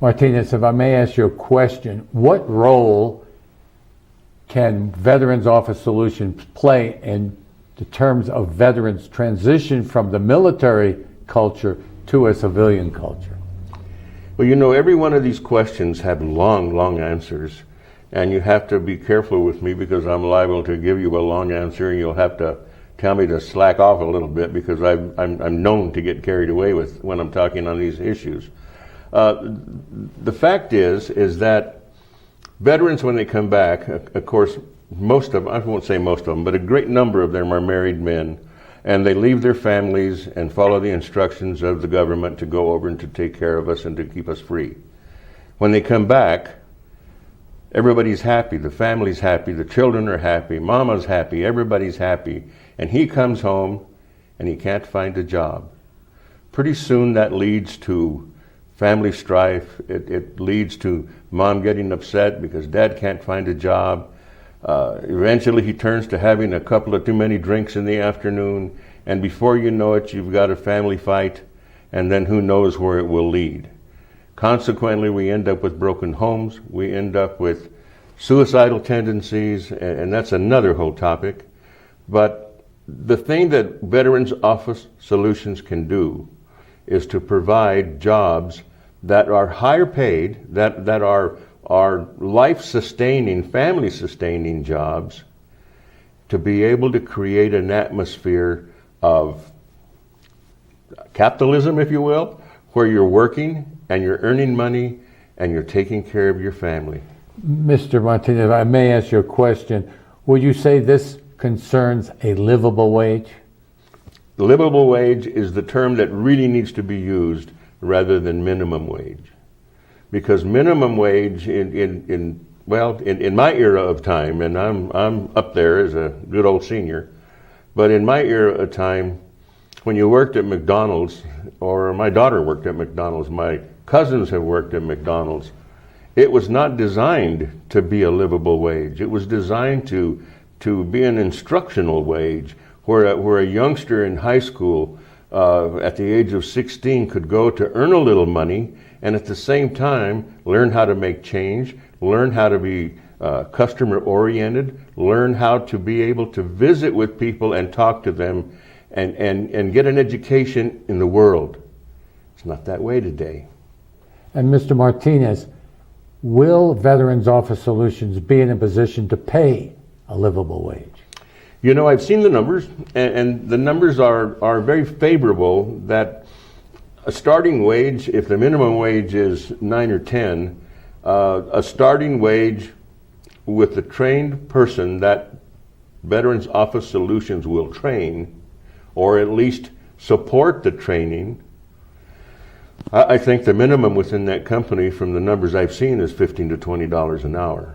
Martinez, if I may ask you a question, what role can Veterans Office Solutions play in the terms of veterans' transition from the military culture to a civilian culture? Well, you know, every one of these questions have long, long answers, and you have to be careful with me because I'm liable to give you a long answer, and you'll have to tell me to slack off a little bit because I'm known to get carried away with when I'm talking on these issues. The fact is that veterans, when they come back, of course, most of them, I won't say most of them, but a great number of them are married men, and they leave their families and follow the instructions of the government to go over and to take care of us and to keep us free. When they come back, everybody's happy, the family's happy, the children are happy, mama's happy, everybody's happy, and he comes home and he can't find a job. Pretty soon that leads to family strife. It leads to mom getting upset because dad can't find a job. Eventually he turns to having a couple of too many drinks in the afternoon, and before you know it, you've got a family fight, and then who knows where it will lead. Consequently, we end up with broken homes, we end up with suicidal tendencies, and that's another whole topic. But the thing that Veterans Office Solutions can do is to provide jobs that are higher paid, that are life-sustaining, family-sustaining jobs, to be able to create an atmosphere of capitalism, if you will, where you're working and you're earning money and you're taking care of your family. Mr. Martinez, if I may ask you a question, would you say this concerns a livable wage? Livable wage is the term that really needs to be used rather than minimum wage. Because minimum wage in my era of time, and I'm up there as a good old senior, but in my era of time, when you worked at McDonald's, or my daughter worked at McDonald's, my cousins have worked at McDonald's, it was not designed to be a livable wage. It was designed to be an instructional wage where a youngster in high school at the age of 16 could go to earn a little money and at the same time learn how to make change, learn how to be customer oriented, learn how to be able to visit with people and talk to them and get an education in the world. It's not that way today. And Mr. Martinez, will Veterans Office Solutions be in a position to pay a livable wage? You know, I've seen the numbers, and the numbers are very favorable that a starting wage, if the minimum wage is 9 or 10, a starting wage with a trained person that Veterans Office Solutions will train, or at least support the training, I think the minimum within that company from the numbers I've seen is $15 to $20 an hour.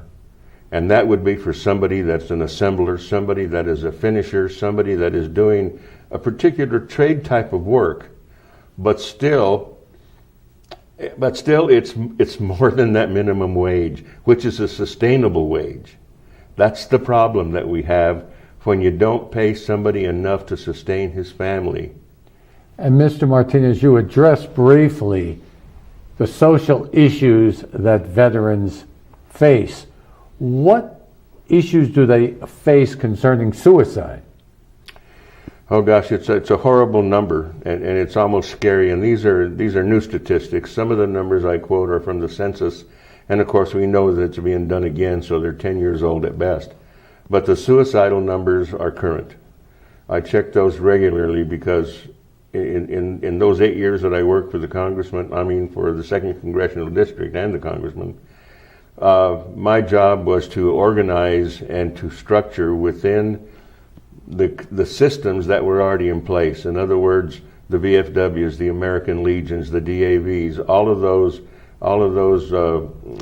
And that would be for somebody that's an assembler, somebody that is a finisher, somebody that is doing a particular trade type of work, but still it's more than that minimum wage, which is a sustainable wage. That's the problem that we have when you don't pay somebody enough to sustain his family. And Mr. Martinez, you addressed briefly the social issues that veterans face. What issues do they face concerning suicide? Oh gosh, it's a horrible number, and it's almost scary. And these are new statistics. Some of the numbers I quote are from the census, and of course we know that it's being done again, so they're 10 years old at best. but the suicidal numbers are current. I check those regularly because in those 8 years that I worked for the congressman, for the 2nd Congressional District and the congressman, my job was to organize and to structure within the systems that were already in place. In other words, the VFWs, the American Legions, the DAVs, all of those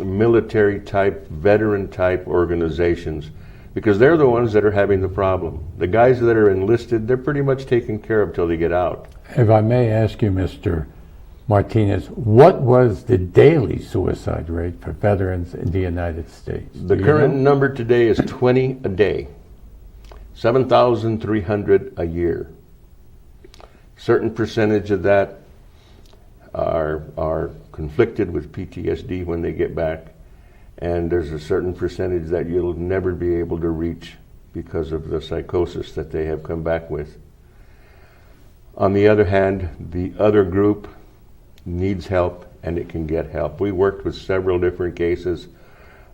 military type, veteran type organizations, because they're the ones that are having the problem. The guys that are enlisted, they're pretty much taken care of till they get out. If I may ask you, Mr. Martinez, what was the daily suicide rate for veterans in the United States? The current number today is 20 a day, 7,300 a year. Certain percentage of that are conflicted with PTSD when they get back, and there's a certain percentage that you'll never be able to reach because of the psychosis that they have come back with. On the other hand, the other group needs help, and it can get help. We worked with several different cases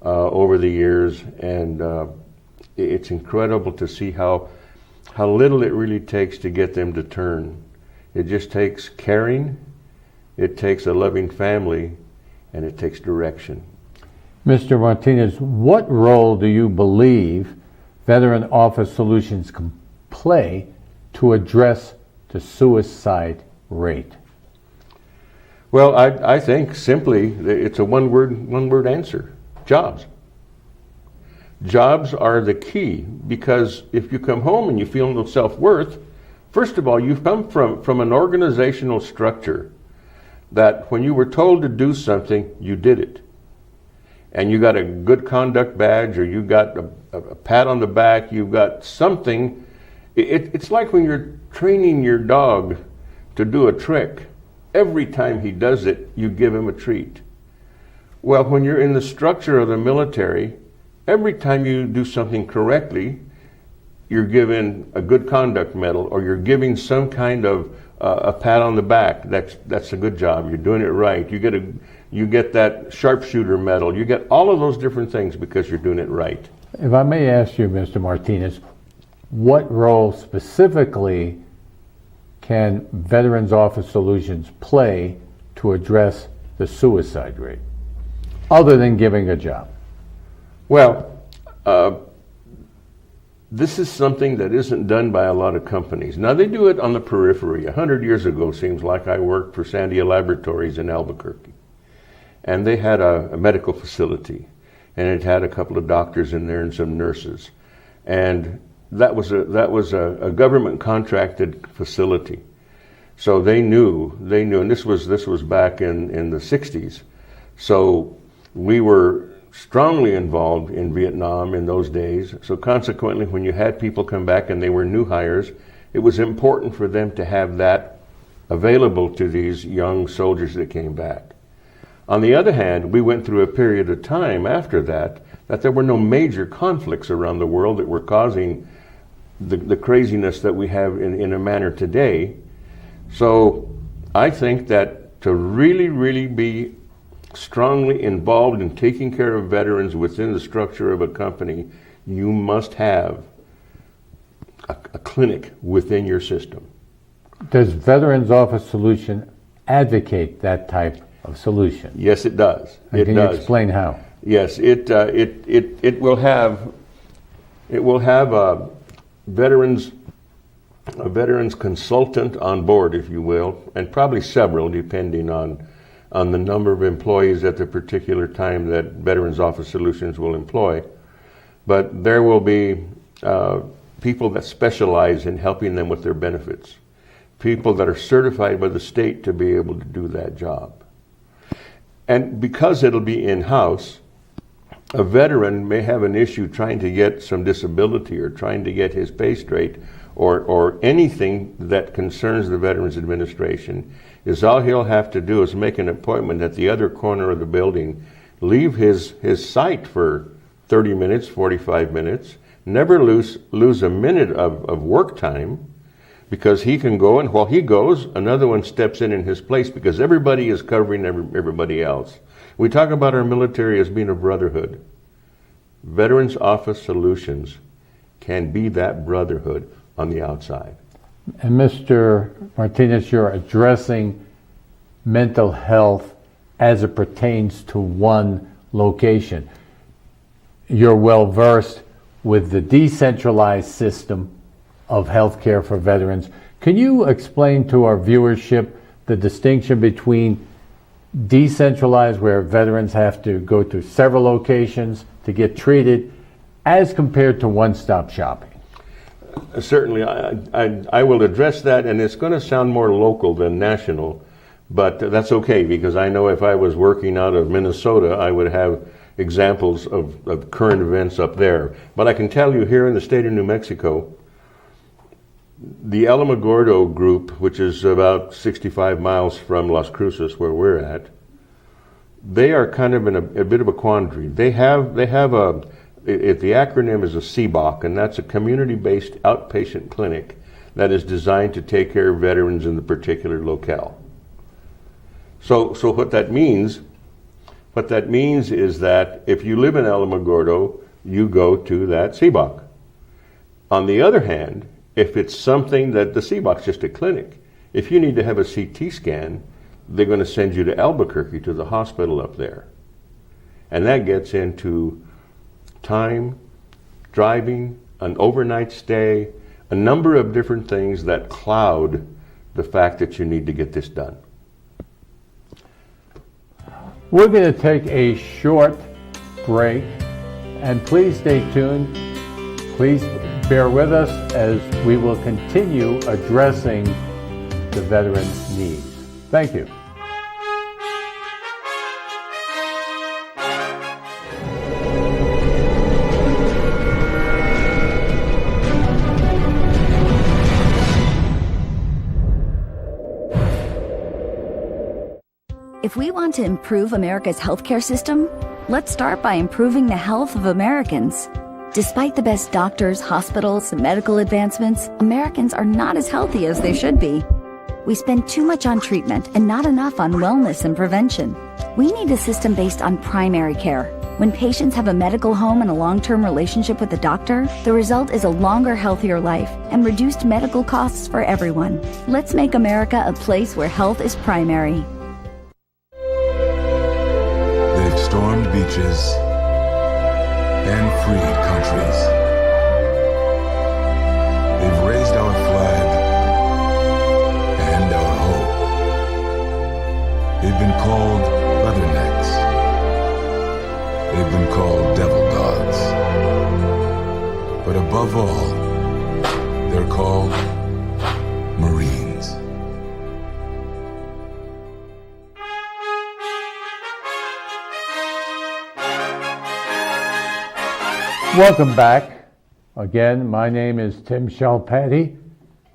over the years, and it's incredible to see how little it really takes to get them to turn. It just takes caring, it takes a loving family, and it takes direction. Mr. Martinez, what role do you believe Veteran Office Solutions can play to address the suicide rate? Well, I think simply it's a one-word answer: jobs. Jobs are the key, because if you come home and you feel no self-worth, first of all, you've come from an organizational structure that when you were told to do something, you did it. And you got a good conduct badge, or you got a pat on the back, you got something. It's like when you're training your dog to do a trick. Every time he does it, you give him a treat. Well, when you're in the structure of the military, every time you do something correctly, you're given a good conduct medal, or you're giving some kind of a pat on the back. That's a good job. You're doing it right. You get that sharpshooter medal. You get all of those different things because you're doing it right. If I may ask you, Mr. Martinez, what role specifically can Veterans Office Solutions play to address the suicide rate, other than giving a job? Well, this is something that isn't done by a lot of companies. Now, they do it on the periphery. 100 years ago, seems like, I worked for Sandia Laboratories in Albuquerque. And they had a medical facility. And it had a couple of doctors in there and some nurses. And that was a government contracted facility. So they knew, and this was back in the 60s. So we were strongly involved in Vietnam in those days. So consequently, when you had people come back and they were new hires, it was important for them to have that available to these young soldiers that came back. On the other hand, we went through a period of time after that there were no major conflicts around the world that were causing the craziness that we have in a manner today. So I think that to really, really be strongly involved in taking care of veterans within the structure of a company, you must have a clinic within your system. Does Veterans Office Solution advocate that type of solution? Yes, it does. And can you explain how? Yes, it will have a veterans consultant on board, if you will, and probably several, depending on the number of employees at the particular time that Veterans Office Solutions will employ. But there will be people that specialize in helping them with their benefits, people that are certified by the state to be able to do that job. And because it'll be in-house, a veteran may have an issue trying to get some disability or trying to get his pay straight, or anything that concerns the Veterans Administration, is all he'll have to do is make an appointment at the other corner of the building, leave his site for 30 minutes, 45 minutes, never lose a minute of work time, because he can go, and while he goes, another one steps in his place, because everybody is covering everybody else. We talk about our military as being a brotherhood. Veterans Office Solutions can be that brotherhood on the outside. And Mr. Martinez, you're addressing mental health as it pertains to one location. You're well versed with the decentralized system of healthcare for veterans. Can you explain to our viewership the distinction between decentralized, where veterans have to go to several locations to get treated, as compared to one-stop shopping? Certainly, I will address that, and it's going to sound more local than national, but that's okay, because I know if I was working out of Minnesota, I would have examples of current events up there. But I can tell you here in the state of New Mexico, the Alamogordo group, which is about 65 miles from Las Cruces, where we're at, they are kind of in a bit of a quandary. They have the acronym is a CBOC, and that's a community-based outpatient clinic that is designed to take care of veterans in the particular locale. So what that means is that if you live in Alamogordo, you go to that CBOC. On the other hand, if it's something that the CBOC's just a clinic, if you need to have a CT scan, they're going to send you to Albuquerque, to the hospital up there. And that gets into time, driving, an overnight stay, a number of different things that cloud the fact that you need to get this done. We're going to take a short break, and please stay tuned. Please bear with us as we will continue addressing the veterans' needs. Thank you. If we want to improve America's healthcare system, let's start by improving the health of Americans. Despite the best doctors, hospitals, and medical advancements, Americans are not as healthy as they should be. We spend too much on treatment and not enough on wellness and prevention. We need a system based on primary care. When patients have a medical home and a long-term relationship with a doctor, the result is a longer, healthier life and reduced medical costs for everyone. Let's make America a place where health is primary. They've stormed beaches and freed countries. They've raised our flag and our hope. They've been called leathernecks. They've been called devil dogs. But above all, they're called Marines. Welcome back. Again, my name is Tim Shalpati.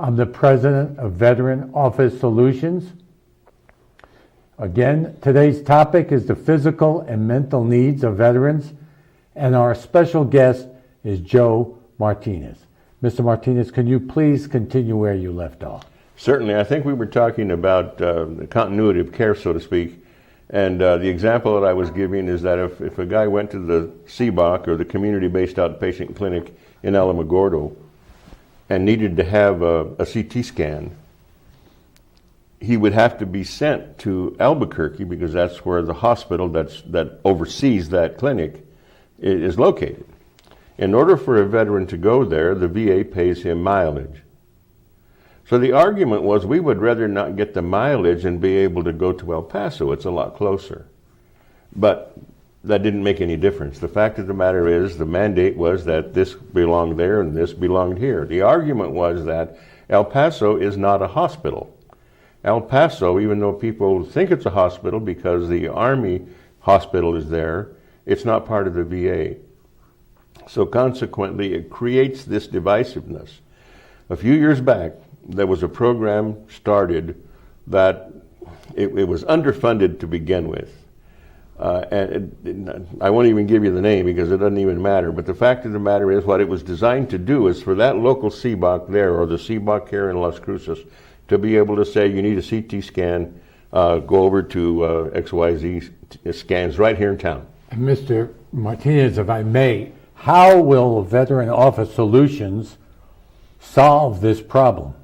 I'm the president of Veteran Office Solutions. Again, today's topic is the physical and mental needs of veterans, and our special guest is Joe Martinez. Mr. Martinez, can you please continue where you left off? Certainly. I think we were talking about the continuity of care, so to speak. And the example that I was giving is that if a guy went to the CBOC, or the community-based outpatient clinic in Alamogordo, and needed to have a CT scan, he would have to be sent to Albuquerque, because that's where the hospital that oversees that clinic is located. In order for a veteran to go there, the VA pays him mileage. So the argument was, we would rather not get the mileage and be able to go to El Paso. It's a lot closer. But that didn't make any difference. The fact of the matter is, the mandate was that this belonged there and this belonged here. The argument was that El Paso is not a hospital. El Paso, even though people think it's a hospital because the Army hospital is there, it's not part of the VA. So consequently, it creates this divisiveness. A few years back, there was a program started that it was underfunded to begin with. And I won't even give you the name because it doesn't even matter, but the fact of the matter is, what it was designed to do is for that local CBOC there, or the CBOC here in Las Cruces, to be able to say, you need a CT scan, go over to XYZ scans right here in town. And Mr. Martinez, if I may, How will Veteran Office Solutions solve this problem?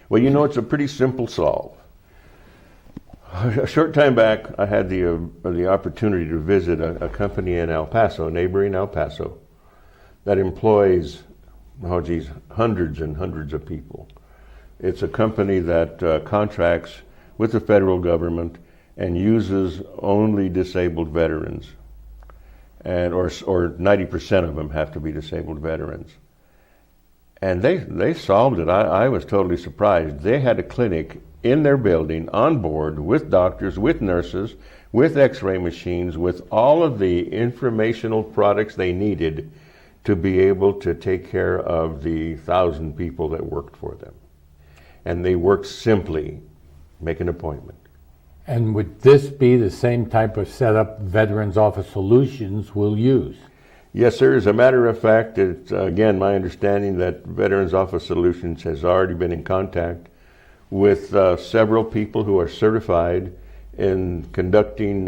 Well, you know, it's a pretty simple solve. A short time back, I had the opportunity to visit a company in El Paso, neighboring El Paso, that employs, hundreds and hundreds of people. It's a company that contracts with the federal government and uses only disabled veterans, or 90% of them have to be disabled veterans. And they solved it. I was totally surprised. They had a clinic in their building on board with doctors, with nurses, with x-ray machines, with all of the informational products they needed to be able to take care of the 1,000 people that worked for them. And they worked simply, make an appointment. And would this be the same type of setup Veterans Office Solutions will use? Yes, sir. As a matter of fact, it's again my understanding that Veterans Office Solutions has already been in contact with several people who are certified in conducting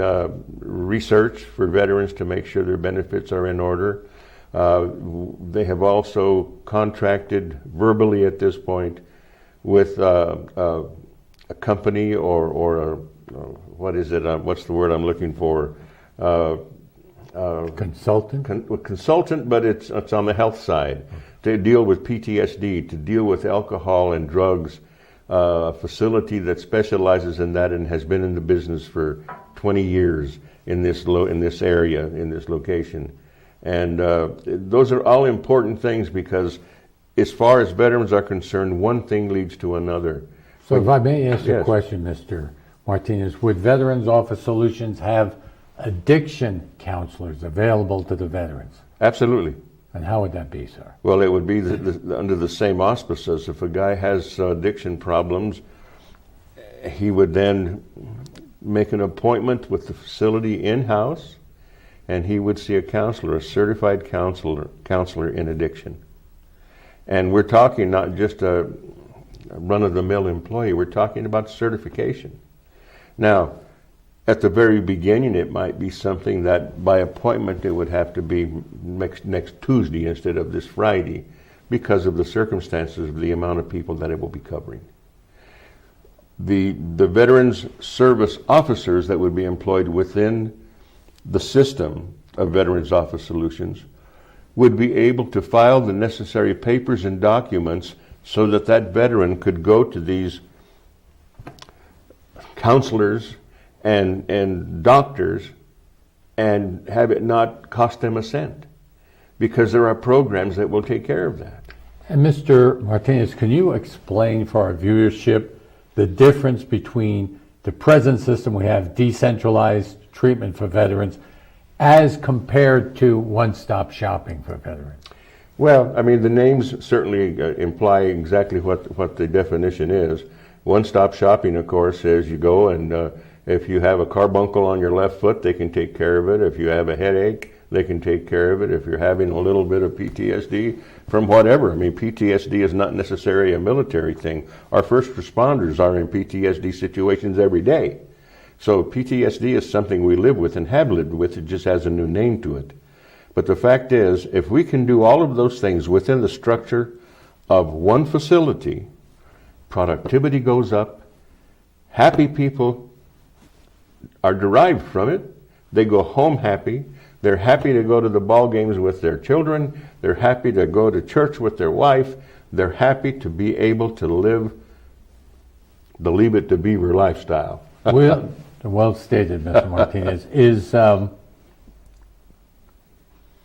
research for veterans to make sure their benefits are in order. They have also contracted verbally at this point with a company or what is it? What's the word I'm looking for? Consultant? Consultant, but it's on the health side, to deal with PTSD, to deal with alcohol and drugs, a facility that specializes in that and has been in the business for 20 years in this area, in this location. And those are all important things because as far as veterans are concerned, one thing leads to another. So if I may ask a question, Mr. Martinez, would Veterans Office Solutions have addiction counselors available to the veterans? Absolutely. And how would that be, sir? Well, it would be under the same auspices. If a guy has addiction problems, he would then make an appointment with the facility in-house, and he would see a counselor, a certified counselor in addiction. And we're talking not just a run-of-the-mill employee, we're talking about certification. Now, at the very beginning, it might be something that by appointment it would have to be next Tuesday instead of this Friday because of the circumstances of the amount of people that it will be covering. The Veterans Service officers that would be employed within the system of Veterans Office Solutions would be able to file the necessary papers and documents so that that veteran could go to these counselors and doctors and have it not cost them a cent, because there are programs that will take care of that. And Mr. Martinez, can you explain for our viewership the difference between the present system we have, decentralized treatment for veterans, as compared to one-stop shopping for veterans? Well, I mean, the names certainly imply exactly what the definition is. One-stop shopping, of course, is you go and if you have a carbuncle on your left foot, they can take care of it. If you have a headache, they can take care of it. If you're having a little bit of PTSD from whatever. I mean, PTSD is not necessarily a military thing. Our first responders are in PTSD situations every day. So PTSD is something we live with and have lived with. It just has a new name to it. But the fact is, if we can do all of those things within the structure of one facility, productivity goes up, happy people are derived from it, they go home happy, they're happy to go to the ball games with their children, they're happy to go to church with their wife, they're happy to be able to live the Leave It to Beaver lifestyle. Well stated, Mr. Martinez. Is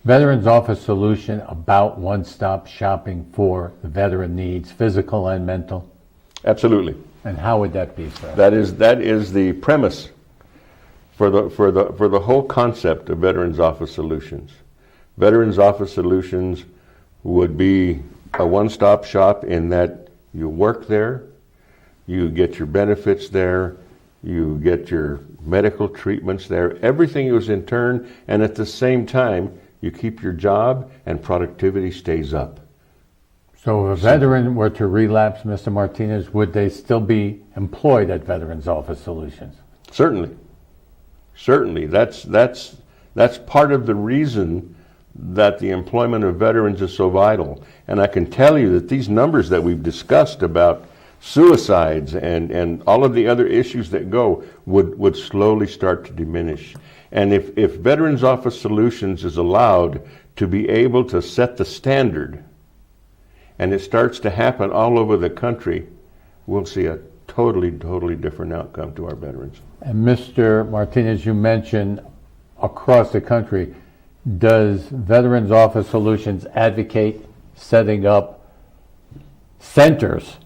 Veterans Office Solution about one-stop shopping for the veteran needs, physical and mental? Absolutely. And how would that be, sir? That is the premise for the whole concept of Veterans Office Solutions. Veterans Office Solutions would be a one-stop shop in that you work there, you get your benefits there, you get your medical treatments there, everything is in turn, and at the same time, you keep your job and productivity stays up. So if a veteran were to relapse, Mr. Martinez, would they still be employed at Veterans Office Solutions? Certainly. Certainly. That's part of the reason that the employment of veterans is so vital. And I can tell you that these numbers that we've discussed about suicides and all of the other issues that go would slowly start to diminish. And if Veterans Office Solutions is allowed to be able to set the standard, and it starts to happen all over the country, we'll see a totally different outcome to our veterans. And Mr. Martinez, you mentioned across the country, does Veterans Office Solutions advocate setting up centers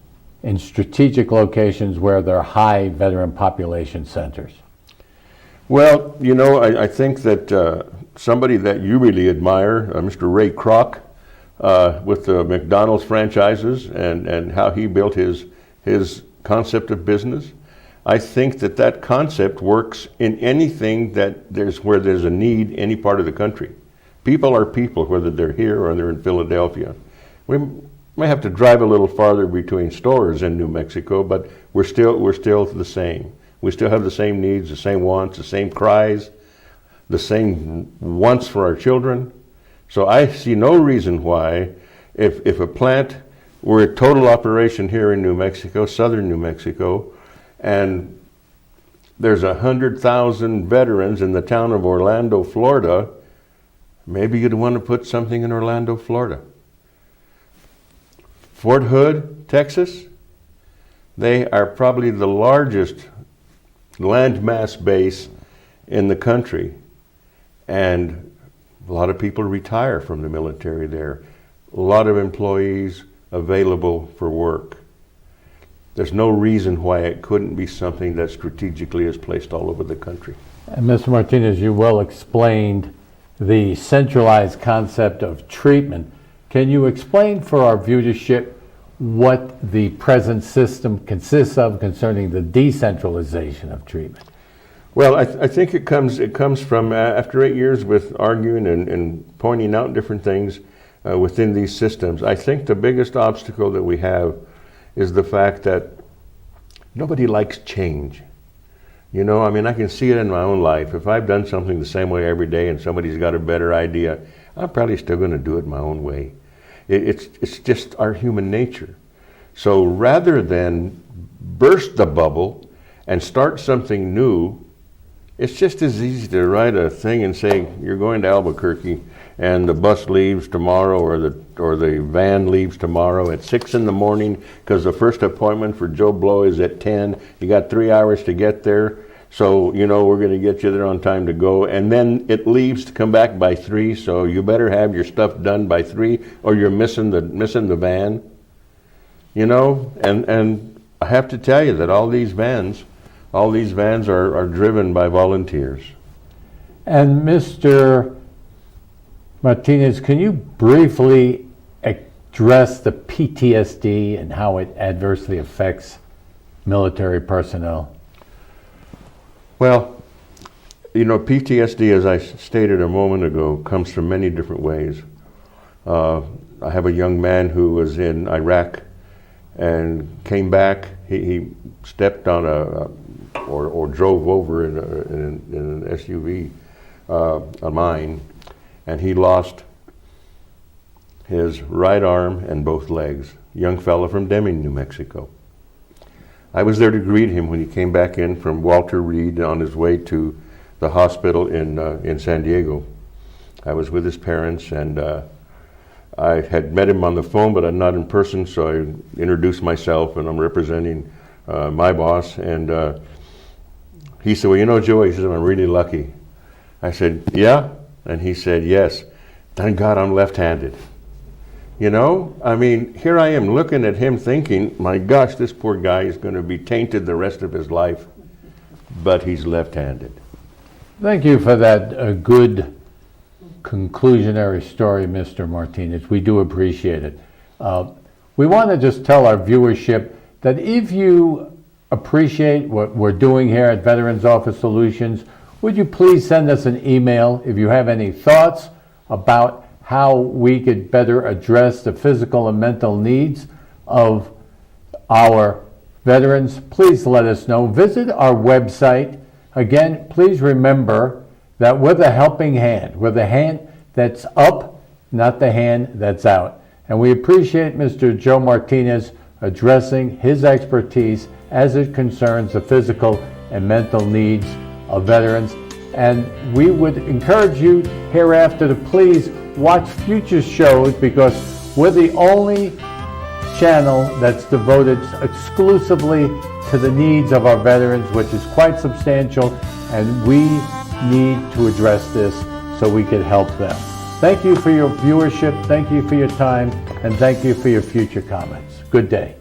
in strategic locations where there are high veteran population centers? Well, you know, I think that somebody that you really admire, Mr. Ray Kroc, with the McDonald's franchises and how he built his concept of business, I think that concept works in anything where there's a need, any part of the country. People are people, whether they're here or they're in Philadelphia. We may have to drive a little farther between stores in New Mexico, but we're still the same. We still have the same needs, the same wants, the same cries, the same wants for our children. So I see no reason why, if a plant were a total operation here in New Mexico, southern New Mexico, and there's 100,000 veterans in the town of Orlando, Florida, maybe you'd want to put something in Orlando, Florida. Fort Hood, Texas, they are probably the largest landmass base in the country, and a lot of people retire from the military there. A lot of employees available for work. There's no reason why it couldn't be something that strategically is placed all over the country. And Mr. Martinez, you well explained the centralized concept of treatment. Can you explain for our viewership what the present system consists of concerning the decentralization of treatment? Well, I think it comes from after 8 years with arguing and pointing out different things within these systems. I think the biggest obstacle that we have is the fact that nobody likes change. You know, I mean, I can see it in my own life. If I've done something the same way every day and somebody's got a better idea, I'm probably still going to do it my own way. It's just our human nature. So rather than burst the bubble and start something new, it's just as easy to write a thing and say, you're going to Albuquerque and the bus leaves tomorrow or the van leaves tomorrow at 6 in the morning because the first appointment for Joe Blow is at 10. You got 3 hours to get there. So, you know, we're going to get you there on time to go. And then it leaves to come back by 3. So you better have your stuff done by 3 or you're missing the van. You know, and I have to tell you that all these vans are driven by volunteers. And Mr. Martinez, can you briefly address the PTSD and how it adversely affects military personnel? Well, you know, PTSD, as I stated a moment ago, comes from many different ways. I have a young man who was in Iraq and came back. He stepped on or drove over in an SUV, a mine, and he lost his right arm and both legs. Young fellow from Deming, New Mexico. I was there to greet him when he came back in from Walter Reed on his way to the hospital in San Diego. I was with his parents, and I had met him on the phone, but not in person, so I introduced myself, and I'm representing my boss. And he said, well, you know, Joe, he said, I'm really lucky. I said, yeah? And he said, yes. Thank God I'm left-handed. You know, I mean, here I am looking at him thinking, my gosh, this poor guy is going to be tainted the rest of his life, but he's left-handed. Thank you for that good conclusionary story, Mr. Martinez. We do appreciate it. We want to just tell our viewership that if you appreciate what we're doing here at Veterans Office Solutions, would you please send us an email if you have any thoughts about how we could better address the physical and mental needs of our veterans. Please let us know. Visit our website. Again, please remember that with a helping hand, with a hand that's up, not the hand that's out. And we appreciate Mr. Joe Martinez addressing his expertise as it concerns the physical and mental needs of veterans. And we would encourage you hereafter to please watch future shows, because we're the only channel that's devoted exclusively to the needs of our veterans, which is quite substantial, and we need to address this so we can help them. Thank you for your viewership, thank you for your time, and thank you for your future comments. Good day.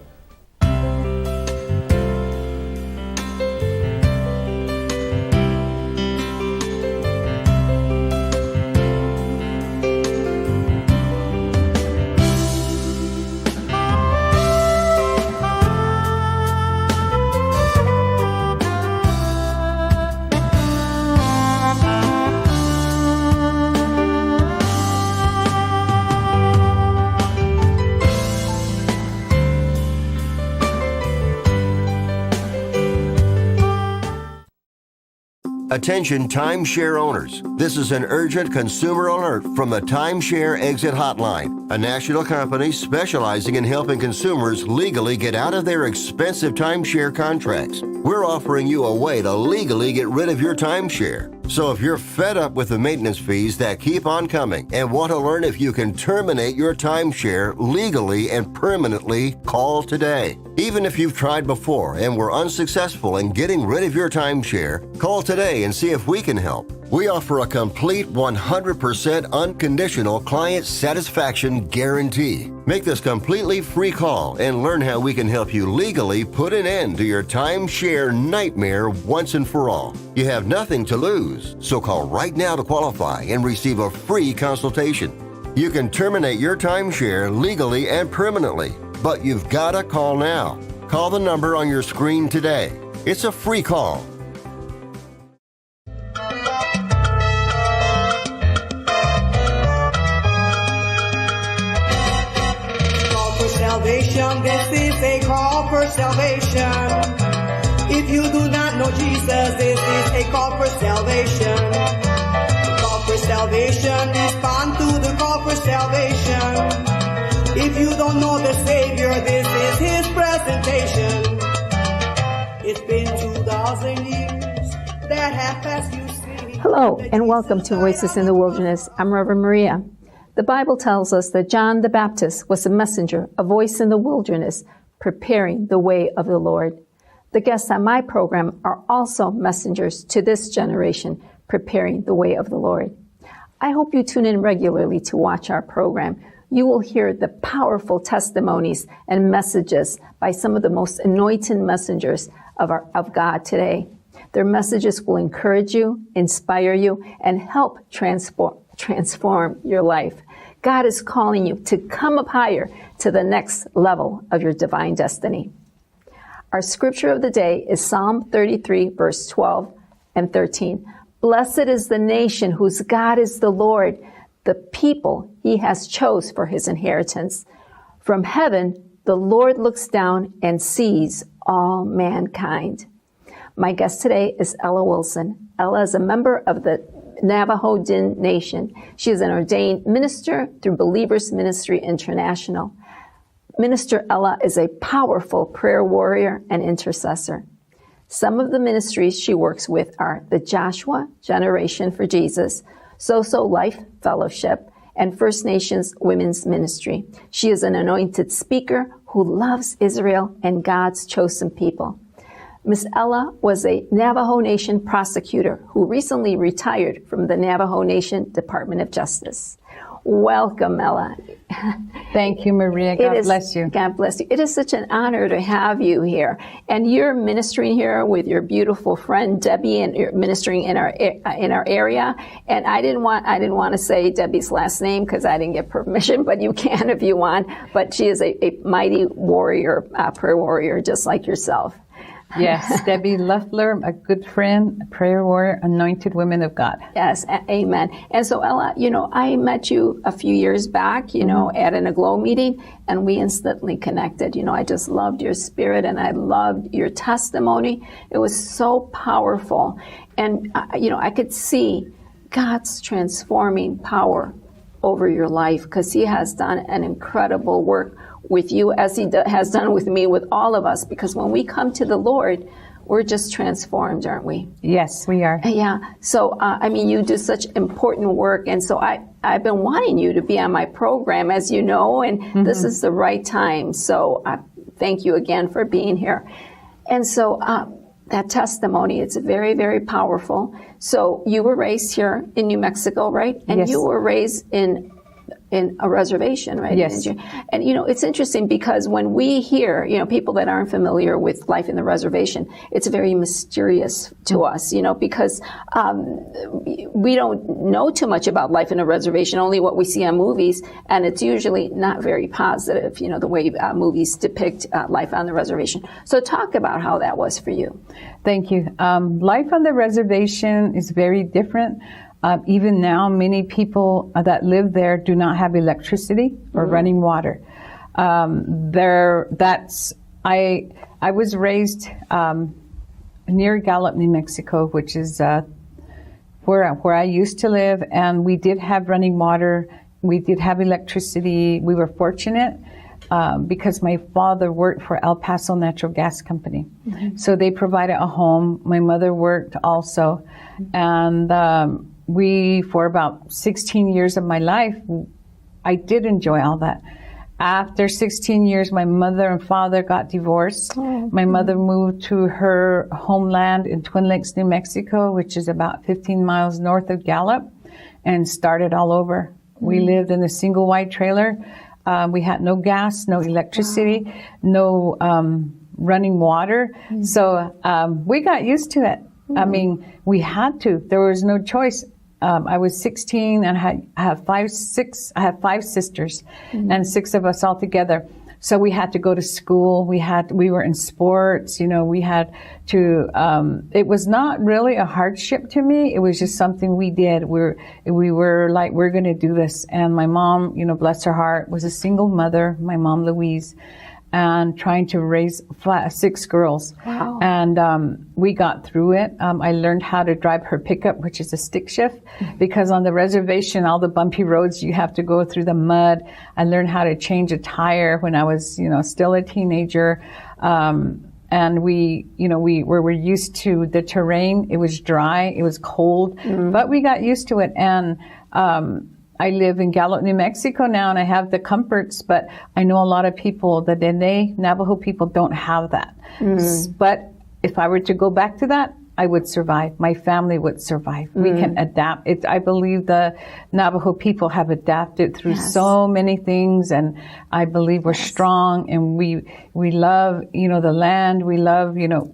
Attention timeshare owners. This is an urgent consumer alert from the Timeshare Exit Hotline, a national company specializing in helping consumers legally get out of their expensive timeshare contracts. We're offering you a way to legally get rid of your timeshare. So if you're fed up with the maintenance fees that keep on coming and want to learn if you can terminate your timeshare legally and permanently, call today. Even if you've tried before and were unsuccessful in getting rid of your timeshare, call today and see if we can help. We offer a complete 100% unconditional client satisfaction guarantee. Make this completely free call and learn how we can help you legally put an end to your timeshare nightmare once and for all. You have nothing to lose, so call right now to qualify and receive a free consultation. You can terminate your timeshare legally and permanently, but you've got to call now. Call the number on your screen today. It's a free call. Salvation, this is a call for salvation. If you do not know Jesus, this is a call for salvation. The call for salvation, respond to the call for salvation. If you don't know the Savior, this is His presentation. It's been 2,000 years that have passed, you see. Hello, and welcome to Voices in the Wilderness. I'm Reverend Maria. The Bible tells us that John the Baptist was a messenger, a voice in the wilderness, preparing the way of the Lord. The guests on my program are also messengers to this generation, preparing the way of the Lord. I hope you tune in regularly to watch our program. You will hear the powerful testimonies and messages by some of the most anointed messengers of God today. Their messages will encourage you, inspire you, and help transform your life. God is calling you to come up higher to the next level of your divine destiny. Our scripture of the day is Psalm 33, verse 12 and 13. Blessed is the nation whose God is the Lord, the people He has chose for His inheritance. From heaven, the Lord looks down and sees all mankind. My guest today is Ella Wilson. Ella is a member of the Navajo Din Nation. She is an ordained minister through Believers Ministry International. Minister Ella is a powerful prayer warrior and intercessor. Some of the ministries she works with are the Joshua Generation for Jesus, So Life Fellowship, and First Nations Women's Ministry. She is an anointed speaker who loves Israel and God's chosen people. Miss Ella was a Navajo Nation prosecutor who recently retired from the Navajo Nation Department of Justice. Welcome, Ella. Thank you, Maria. God bless you. God bless you. It is such an honor to have you here. And you're ministering here with your beautiful friend Debbie, and you're ministering in our area. And I didn't want to say Debbie's last name because I didn't get permission, but you can if you want. But she is a mighty warrior, prayer warrior, just like yourself. Yes, Debbie Loeffler, a good friend, a prayer warrior, anointed women of God. Yes, amen. And so, Ella, I met you a few years back, at an Aglow meeting, and we instantly connected. I just loved your spirit, and I loved your testimony. It was so powerful. And, I could see God's transforming power over your life, because he has done an incredible work with you, as he has done with me, with all of us, because when we come to the Lord, we're just transformed, aren't we? Yes, we are. Yeah. So, I mean, you do such important work. And so I've been wanting you to be on my program, as you know, and this is the right time. So thank you again for being here. And so that testimony, it's very, very powerful. So you were raised here in New Mexico, right? And Yes. you were raised in a reservation, right? Yes. And, you know, it's interesting because when we hear, you know, people that aren't familiar with life in the reservation, it's very mysterious to us, you know, because we don't know too much about life in a reservation, only what we see on movies, and it's usually not very positive, you know, the way movies depict life on the reservation. So talk about how that was for you. Thank you. Life on the reservation is very different. Even now, many people that live there do not have electricity or running water. I was raised near Gallup, New Mexico, which is where I used to live, and we did have running water. We did have electricity. We were fortunate because my father worked for El Paso Natural Gas Company. So they provided a home. My mother worked also. And for about 16 years of my life, I did enjoy all that. After 16 years, my mother and father got divorced. My mother moved to her homeland in Twin Lakes, New Mexico, which is about 15 miles north of Gallup, and started all over. We lived in a single wide trailer. We had no gas, no electricity, no running water. So we got used to it. I mean, we had to. There was no choice. I was 16 and I have five sisters and 6 of us all together. So we had to go to school. We were in sports, you know, we had to, it was not really a hardship to me. It was just something we did. We were like, we're going to do this. And my mom, you know, bless her heart, was a single mother, my mom, Louise, and trying to raise 6 girls. Wow. And we got through it. I learned how to drive her pickup, which is a stick shift, because on the reservation, all the bumpy roads, you have to go through the mud. I learned how to change a tire when I was, you know, still a teenager. And we were used to the terrain. It was dry, it was cold, but we got used to it. And I live in Gallup, New Mexico now, and I have the comforts, but I know a lot of people, the Dene, Navajo people, don't have that. But if I were to go back to that, I would survive. My family would survive. We can adapt. I believe the Navajo people have adapted through so many things, and I believe we're strong, and we love, you know, the land. We love, you know,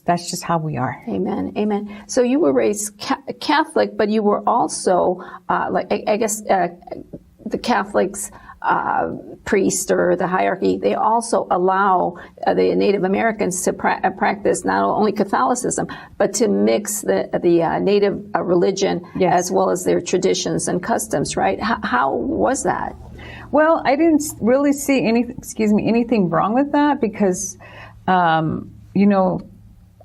that's just how we are. Amen. Amen. So you were raised Catholic, but you were also, the Catholics, priest or the hierarchy, they also allow the Native Americans to practice not only Catholicism, but to mix the Native religion as well as their traditions and customs, right? How was that? Well, I didn't really see anything wrong with that because, you know,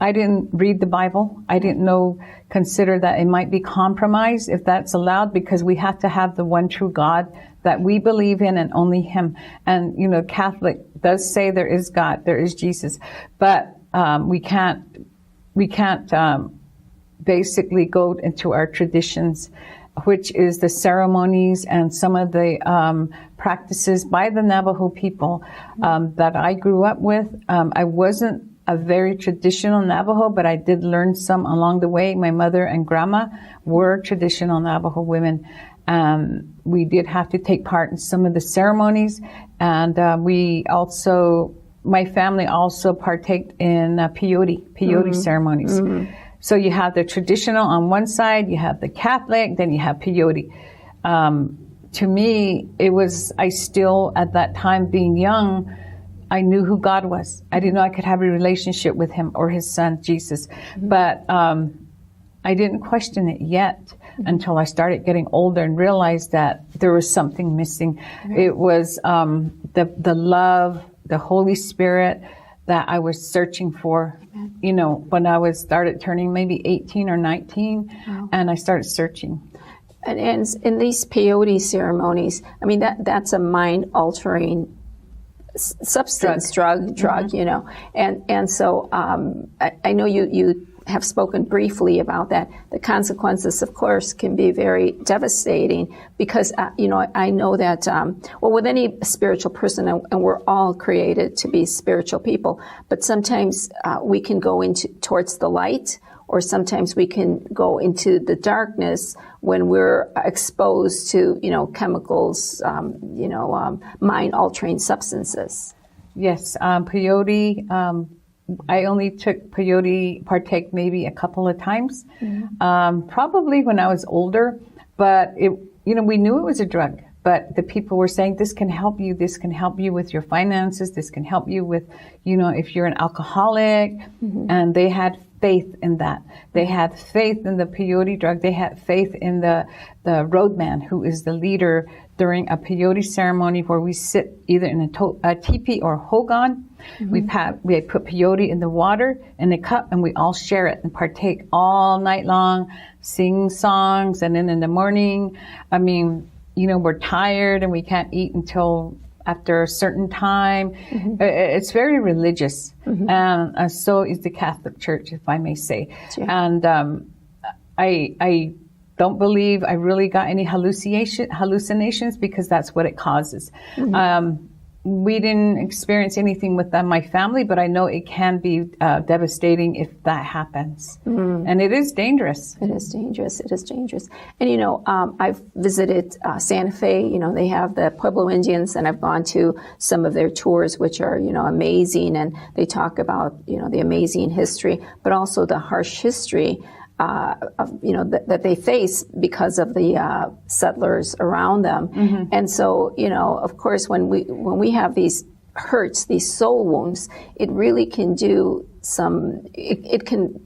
I didn't read the Bible. I didn't consider that it might be compromised if that's allowed, because we have to have the one true God that we believe in and only Him. And, you know, Catholic does say there is God, there is Jesus, but we can't basically go into our traditions, which is the ceremonies and some of the practices by the Navajo people that I grew up with. I wasn't a very traditional Navajo, but I did learn some along the way. My mother and grandma were traditional Navajo women. We did have to take part in some of the ceremonies, and my family also partaked in peyote ceremonies. So you have the traditional on one side, you have the Catholic, then you have peyote. To me, I still, at that time being young, I knew who God was. I didn't know I could have a relationship with Him or His Son, Jesus. But I didn't question it yet until I started getting older and realized that there was something missing. It was the love, the Holy Spirit that I was searching for, you know, when I started turning maybe 18 or 19, and I started searching. And in these peyote ceremonies, I mean, that's a mind-altering substance, drug, you know. And so I know you have spoken briefly about that. The consequences, of course, can be very devastating because, you know, I know that, well, with any spiritual person, and we're all created to be spiritual people, but sometimes we can go towards the light, or sometimes we can go into the darkness when we're exposed to, you know, chemicals, mind-altering substances. Yes, peyote. I only took partake maybe a couple of times, probably when I was older. But we knew it was a drug. But the people were saying, this can help you. This can help you with your finances. This can help you with, if you're an alcoholic. And they had faith in that. They had faith in the peyote drug. They had faith in the roadman, who is the leader during a peyote ceremony where we sit either in a teepee or hogan. We had put peyote in the water in a cup, and we all share it and partake all night long, sing songs, and then in the morning, we're tired and we can't eat until after a certain time. It's very religious, and so is the Catholic Church, if I may say. And I don't believe I really got any hallucinations, because that's what it causes. We didn't experience anything with my family, but I know it can be devastating if that happens. And it is dangerous. It is dangerous. It is dangerous. And, I've visited Santa Fe. They have the Pueblo Indians, and I've gone to some of their tours, which are, amazing. And they talk about, the amazing history, but also the harsh history that they face because of the settlers around them. And so, of course, when we have these hurts, these soul wounds, it really can do it can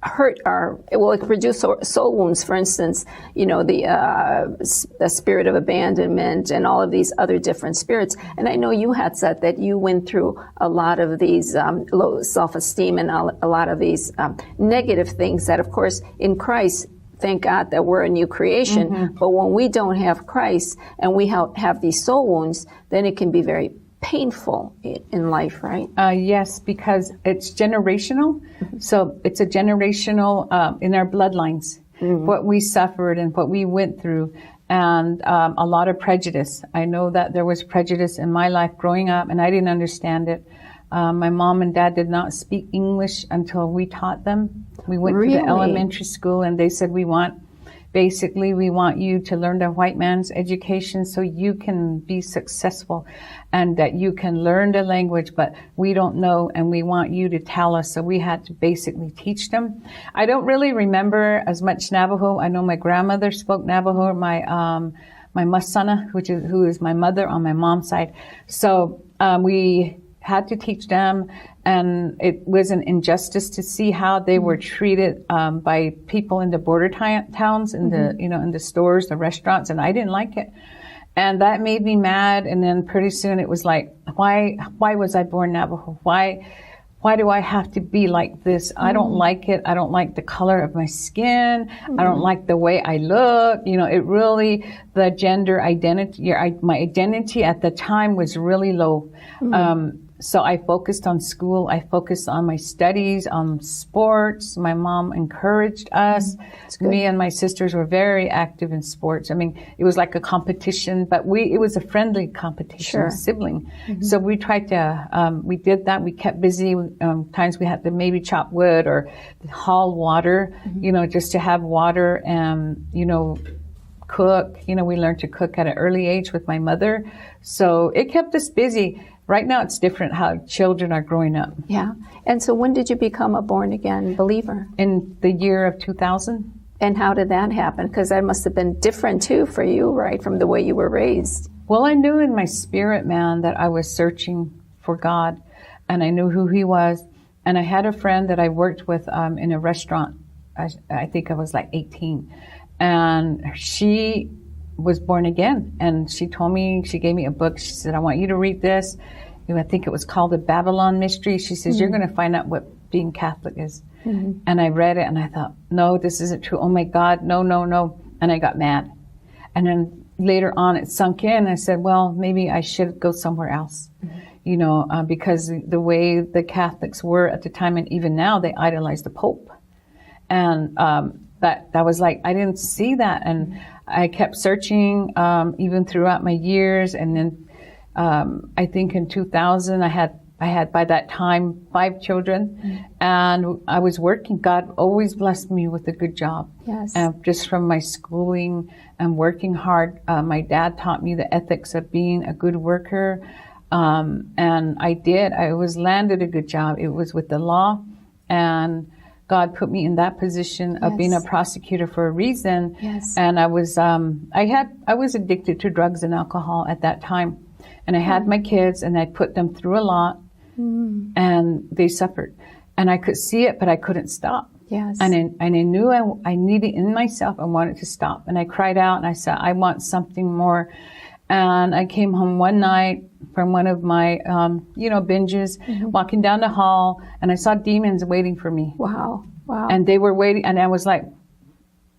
hurt it can produce soul wounds. For instance, the spirit of abandonment and all of these other different spirits. And I know you had said that you went through a lot of these low self-esteem and a lot of these negative things that, of course, in Christ, thank God that we're a new creation. But when we don't have Christ and we have these soul wounds, then it can be very painful in life, right? Yes, because it's generational. So it's a generational in our bloodlines, what we suffered and what we went through, and a lot of prejudice. I know that there was prejudice in my life growing up, and I didn't understand it. My mom and dad did not speak English until we taught them. We went to the elementary school, and they said, we want you to learn the white man's education so you can be successful and that you can learn the language, but we don't know and we want you to tell us. So we had to basically teach them. I don't really remember as much Navajo. I know my grandmother spoke Navajo, my Masana, who is my mother on my mom's side. So we had to teach them, and it was an injustice to see how they were treated by people in the border towns, in the stores, the restaurants, and I didn't like it. And that made me mad. And then pretty soon it was like, why was I born Navajo? Why do I have to be like this? I don't like it. I don't like the color of my skin. I don't like the way I look. It really, the gender identity, my identity at the time was really low. So I focused on school. I focused on my studies, on sports. My mom encouraged us. Me and my sisters were very active in sports. I mean, it was like a competition, but it was a friendly competition, a sibling. So we tried to, we did that. We kept busy. Times we had to maybe chop wood or haul water, just to have water and, cook. We learned to cook at an early age with my mother. So it kept us busy. Right now, it's different how children are growing up. Yeah. And so when did you become a born-again believer? In the year of 2000. And how did that happen? Because that must have been different, too, for you, right, from the way you were raised. Well, I knew in my spirit, man, that I was searching for God, and I knew who He was. And I had a friend that I worked with in a restaurant. I think I was like 18. And she was born again, and she gave me a book. She said, I want you to read this. I think it was called The Babylon Mystery. She says, you're going to find out what being Catholic is. And I read it and I thought, no, this isn't true. Oh my God, no. And I got mad. And then later on it sunk in. I said, well, maybe I should go somewhere else. You know, because the way the Catholics were at the time, and even now, they idolize the Pope. And that was like, I didn't see that. And I kept searching even throughout my years. And then I think in 2000, I had by that time 5 children, and I was working. God always blessed me with a good job. Yes. Just from my schooling and working hard. My dad taught me the ethics of being a good worker. And I did. I landed a good job. It was with the law, and God put me in that position of being a prosecutor for a reason. Yes. And I was addicted to drugs and alcohol at that time. And I had my kids, and I put them through a lot, and they suffered. And I could see it, but I couldn't stop. Yes. And I knew I needed in myself, I wanted to stop. And I cried out, and I said, I want something more. And I came home one night from one of my, binges, walking down the hall, and I saw demons waiting for me. Wow. And they were waiting, and I was like,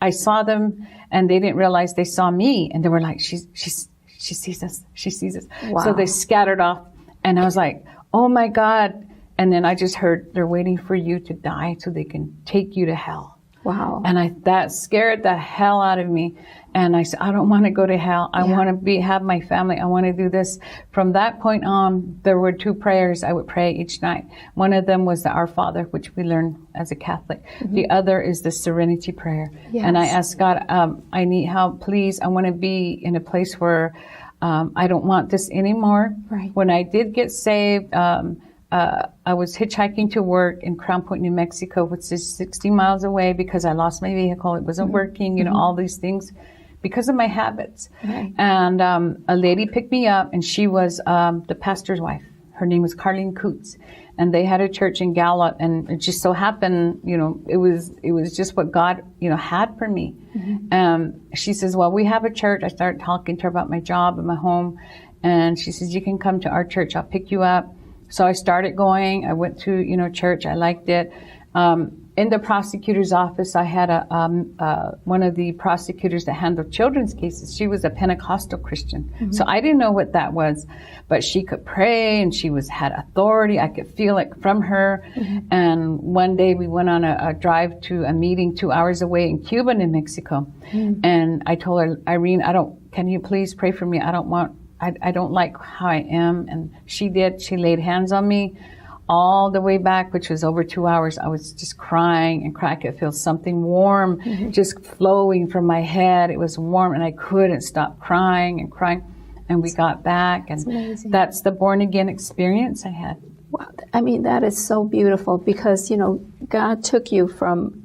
I saw them, and they didn't realize they saw me, and they were like, she sees us, she sees us. Wow. So they scattered off, and I was like, oh my God. And then I just heard, they're waiting for you to die so they can take you to hell. Wow. And that scared the hell out of me. And I said, I don't want to go to hell. I want to have my family. I want to do this. From that point on, there were 2 prayers I would pray each night. One of them was the Our Father, which we learn as a Catholic. The other is the Serenity Prayer. Yes. And I asked God, I need help, please. I want to be in a place where I don't want this anymore. Right. When I did get saved, I was hitchhiking to work in Crown Point, New Mexico, which is 60 miles away, because I lost my vehicle. It wasn't working, all these things because of my habits. Right. And a lady picked me up, and she was the pastor's wife. Her name was Carlene Coots. And they had a church in Gallup, and it just so happened, it was just what God, had for me. She says, well, we have a church. I started talking to her about my job and my home. And she says, you can come to our church. I'll pick you up. So I started going. I went to, church. I liked it. In the prosecutor's office, I had one of the prosecutors that handled children's cases. She was a Pentecostal Christian. So I didn't know what that was, but she could pray, and she had authority. I could feel it from her. And one day we went on a drive to a meeting 2 hours away in Cuba, New Mexico. And I told her, Irene, can you please pray for me? I don't like how I am. And she did. She laid hands on me all the way back, which was over 2 hours. I was just crying and crying. I could feel something warm just flowing from my head. It was warm, and I couldn't stop crying and crying. And we got back, and that's the born again experience I had. Wow. I mean, that is so beautiful, because, God took you from,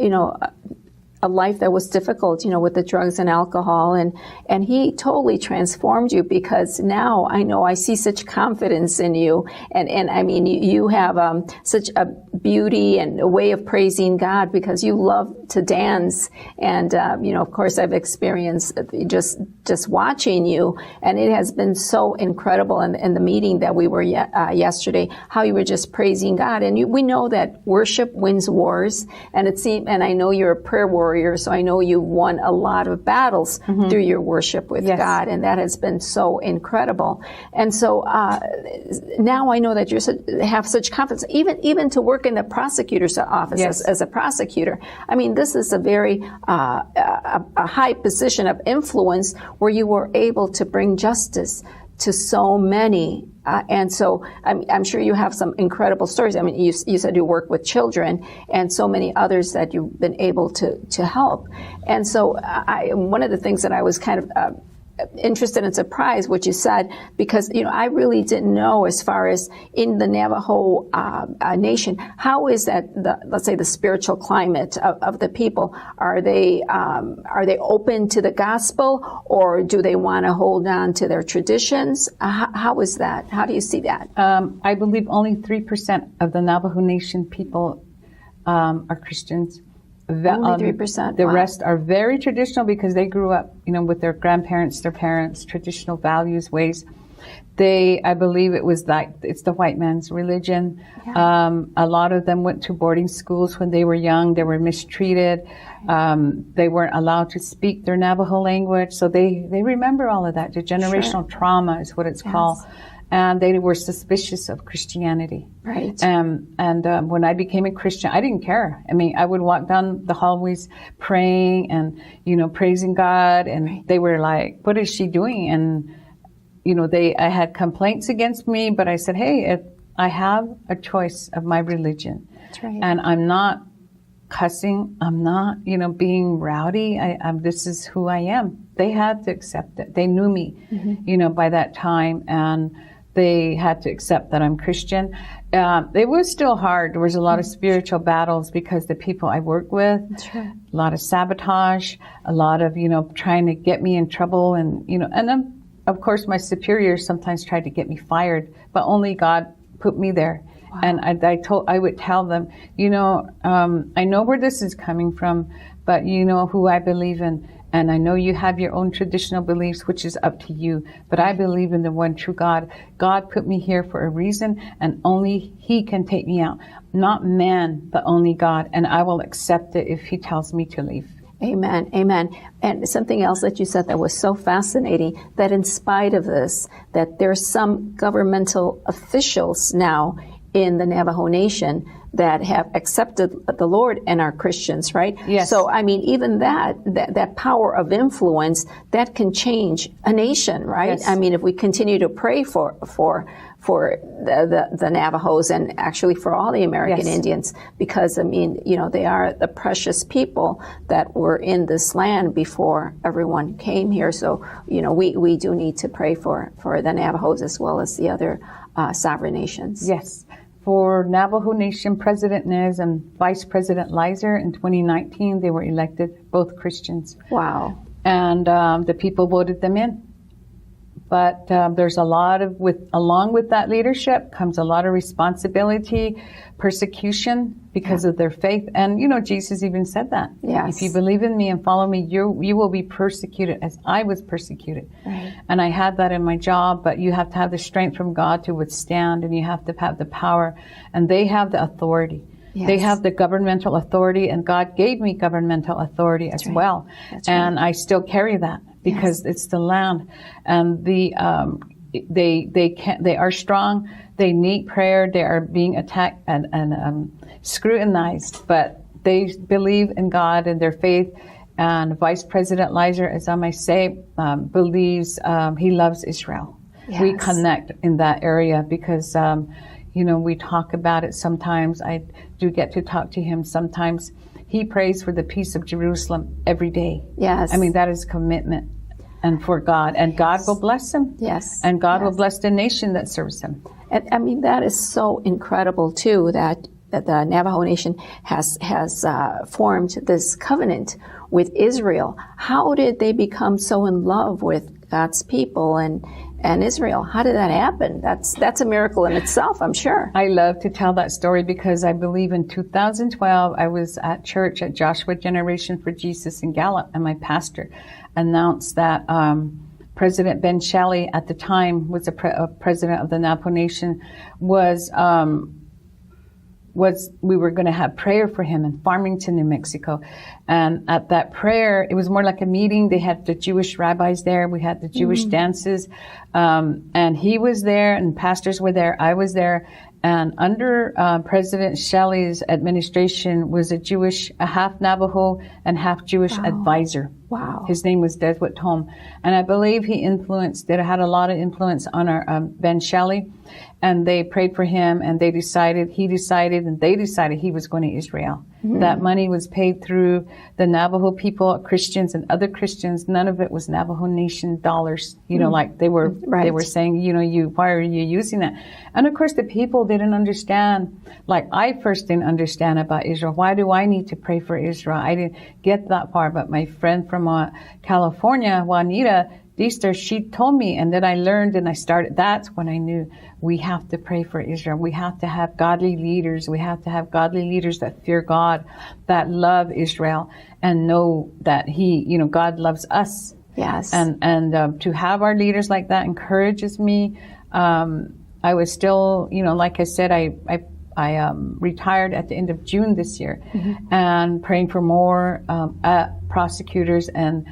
a life that was difficult, with the drugs and alcohol, and He totally transformed you, because now I see such confidence in you, and I mean, you have such a beauty and a way of praising God, because you love to dance, and of course I've experienced just watching you, and it has been so incredible in the meeting that we were yesterday, how you were just praising God, and we know that worship wins wars, and I know you're a prayer warrior. So I know you've won a lot of battles through your worship with God, and that has been so incredible. And so now I know that you have such confidence, even to work in the prosecutor's office as a prosecutor. I mean, this is a very a high position of influence where you were able to bring justice to so many. And so I'm sure you have some incredible stories. I mean, you said you work with children and so many others that you've been able to help. And so one of the things that I was kind of interested and surprised what you said, because I really didn't know, as far as in the Navajo nation, how is that let's say the spiritual climate of the people? Are they open to the gospel, or do they want to hold on to their traditions? How is that? How do you see that? I believe only 3% of the Navajo Nation people are Christians. Only 3%. The rest are very traditional, because they grew up, with their grandparents, their parents, traditional values, ways. I believe it was like, it's the white man's religion. Yeah. A lot of them went to boarding schools when they were young. They were mistreated. They weren't allowed to speak their Navajo language. So they remember all of that. The generational trauma is what it's called. And they were suspicious of Christianity. Right. And when I became a Christian, I didn't care. I mean, I would walk down the hallways praying and, praising God. And they were like, what is she doing? And, I had complaints against me, but I said, hey, I have a choice of my religion. That's right. And I'm not cussing. I'm not, being rowdy. This is who I am. They had to accept it. They knew me, by that time. And they had to accept that I'm Christian. It was still hard. There was a lot of spiritual battles because the people I work with, a lot of sabotage, a lot of, trying to get me in trouble. And, and then, of course, my superiors sometimes tried to get me fired, but only God put me there. Wow. And I would tell them, I know where this is coming from, but you know who I believe in. And I know you have your own traditional beliefs, which is up to you. But I believe in the one true God. God put me here for a reason, and only He can take me out. Not man, but only God. And I will accept it if He tells me to leave. Amen. Amen. And something else that you said that was so fascinating, that in spite of this, that there's some governmental officials now in the Navajo Nation that have accepted the Lord and are Christians, right? Yes. So, I mean, even that power of influence, that can change a nation, right? Yes. I mean, if we continue to pray for the Navajos and actually for all the American Indians, because, I mean, they are the precious people that were in this land before everyone came here. So, we do need to pray for the Navajos as well as the other sovereign nations. Yes. For Navajo Nation, President Nez and Vice President Lizer in 2019, they were elected, both Christians. Wow. And the people voted them in. But there's a lot of, along with that leadership comes a lot of responsibility, persecution because of their faith. And, Jesus even said that. Yes. If you believe in me and follow me, you will be persecuted as I was persecuted. Right. And I had that in my job, but you have to have the strength from God to withstand, and you have to have the power. And they have the authority. Yes. They have the governmental authority, and God gave me governmental authority as well. That's and I still carry that because it's the land. And they are strong. They need prayer. They are being attacked and scrutinized, but they believe in God and their faith. And Vice President Lizer, as I might say, believes he loves Israel. Yes. We connect in that area because we talk about it sometimes. I do get to talk to him sometimes. He prays for the peace of Jerusalem every day. Yes. I mean, that is commitment and for God. And God will bless him. Yes. And God will bless the nation that serves him. And I mean, that is so incredible, too, that the Navajo Nation has formed this covenant with Israel. How did they become so in love with God's people and Israel? How did that happen? That's a miracle in itself, I'm sure. I love to tell that story because I believe in 2012, I was at church at Joshua Generation for Jesus in Gallup, and my pastor announced that President Ben Shelley, at the time was a president of the Navajo Nation, we were going to have prayer for him in Farmington, New Mexico. And at that prayer, it was more like a meeting. They had the Jewish rabbis there. We had the Jewish dances. And he was there and pastors were there. I was there. And under President Shelley's administration was a half Navajo and half Jewish advisor. Wow. His name was Deswit Tome. And I believe he had a lot of influence on our Ben Shelley. And they prayed for him, and they decided he was going to Israel. Mm-hmm. That money was paid through the Navajo people, Christians and other Christians. None of it was Navajo Nation dollars. Like they were saying, why are you using that? And of course, the people didn't understand. Like I first didn't understand about Israel. Why do I need to pray for Israel? I didn't get that far. But my friend from California, Juanita Deester, she told me, and then I learned and I started. That's when I knew we have to pray for Israel. We have to have godly leaders. We have to have godly leaders that fear God, that love Israel, and know that God loves us Yes. And to have our leaders like that encourages me. I was still, like I said, I retired at the end of June this year, and praying for more prosecutors and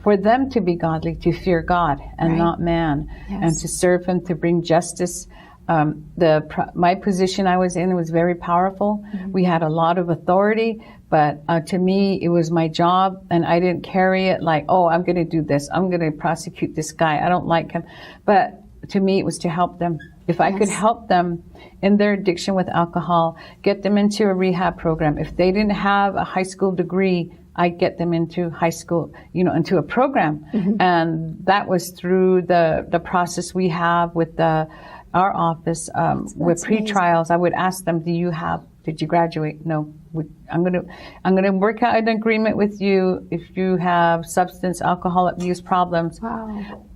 for them to be godly, to fear God and not man, and to serve Him, to bring justice. My position I was in was very powerful. We had a lot of authority, but to me, it was my job, and I didn't carry it like, oh, I'm going to do this. I'm going to prosecute this guy. I don't like him. But to me, it was to help them. If I could help them in their addiction with alcohol, get them into a rehab program. If they didn't have a high school degree, I'd get them into high school, into a program. And that was through the process we have with our office, with pre-trials. I would ask them, did you graduate? No. I'm going to work out an agreement with you. If you have substance, alcohol abuse problems,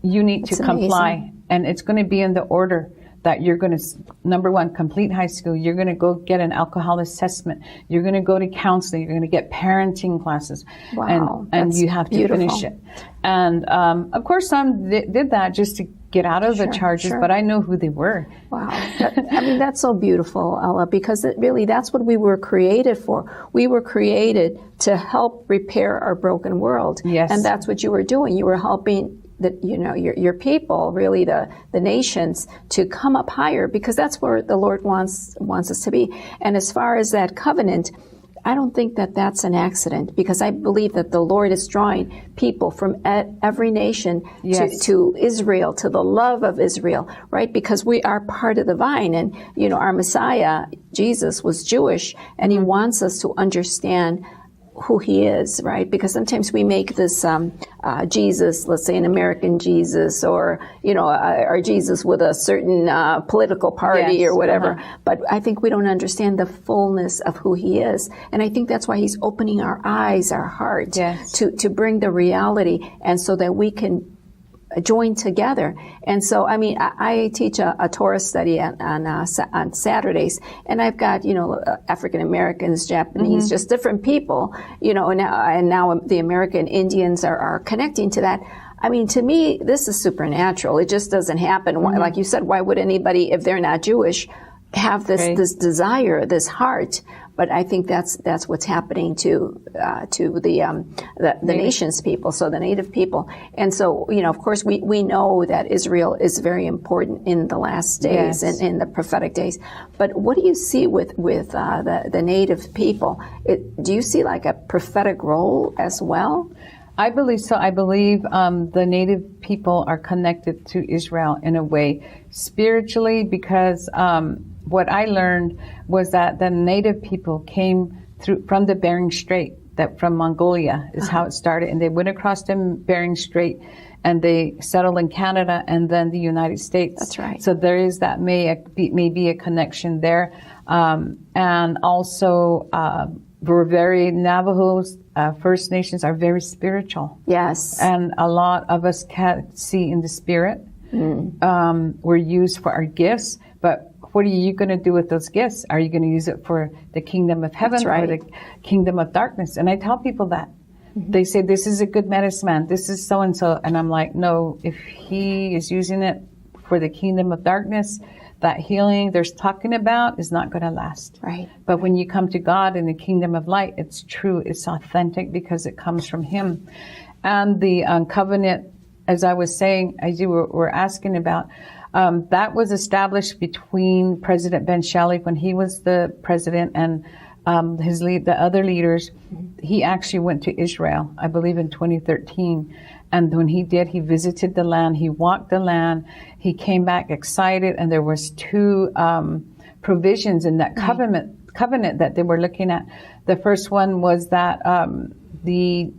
you need to comply. Amazing. And it's going to be in the order that you're going to, number one, complete high school. You're going to go get an alcohol assessment. You're going to go to counseling. You're going to get parenting classes. Wow, and you have to finish it. And of course, some did that just to get out of the charges, but I know who they were. Wow. That's so beautiful, Ella, because that's what we were created for. We were created to help repair our broken world. Yes. And that's what you were doing. You were helping your people, really the nations, to come up higher, because that's where the Lord wants us to be. And as far as that covenant, I don't think that that's an accident, because I believe that the Lord is drawing people from every nation to Israel, to the love of Israel, right? Because we are part of the vine, and our Messiah, Jesus, was Jewish, and He wants us to understand who He is, right? Because sometimes we make this Jesus, let's say an American Jesus, or our Jesus with a certain political party or whatever. But I think we don't understand the fullness of who He is, and I think that's why He's opening our eyes, our heart, to bring the reality, and so that we can join together. And so, I teach a Torah study on Saturdays, and I've got, African Americans, Japanese, just different people, and now the American Indians are connecting to that. To me, this is supernatural. It just doesn't happen. Like you said, why would anybody, if they're not Jewish, have this desire, this heart? But I think that's what's happening to the nation's people, so the native people. And so, of course, we know that Israel is very important in the last days and in the prophetic days. But what do you see with the native people? Do you see like a prophetic role as well? I believe so. I believe the native people are connected to Israel in a way, spiritually, because what I learned was that the native people came from the Bering Strait, that from Mongolia is how it started, and they went across the Bering Strait, and they settled in Canada and then the United States. That's right. So there is that may be a connection there, and also we're very Navajos. First Nations are very spiritual. Yes. And a lot of us can't see in the spirit. We're used for our gifts, but what are you going to do with those gifts? Are you going to use it for the kingdom of heaven or the kingdom of darkness? And I tell people that. They say, this is a good medicine man, this is so-and-so. And I'm like, no, if he is using it for the kingdom of darkness, that healing there's talking about is not going to last. Right. But when you come to God in the kingdom of light, it's true, it's authentic, because it comes from Him. And the covenant, as I was saying, as you were asking about, that was established between President Ben Shelley when he was the president and the other leaders. He actually went to Israel, I believe in 2013. And when he did, he visited the land, he walked the land, he came back excited, and there was two provisions in that covenant that they were looking at. The first one was that the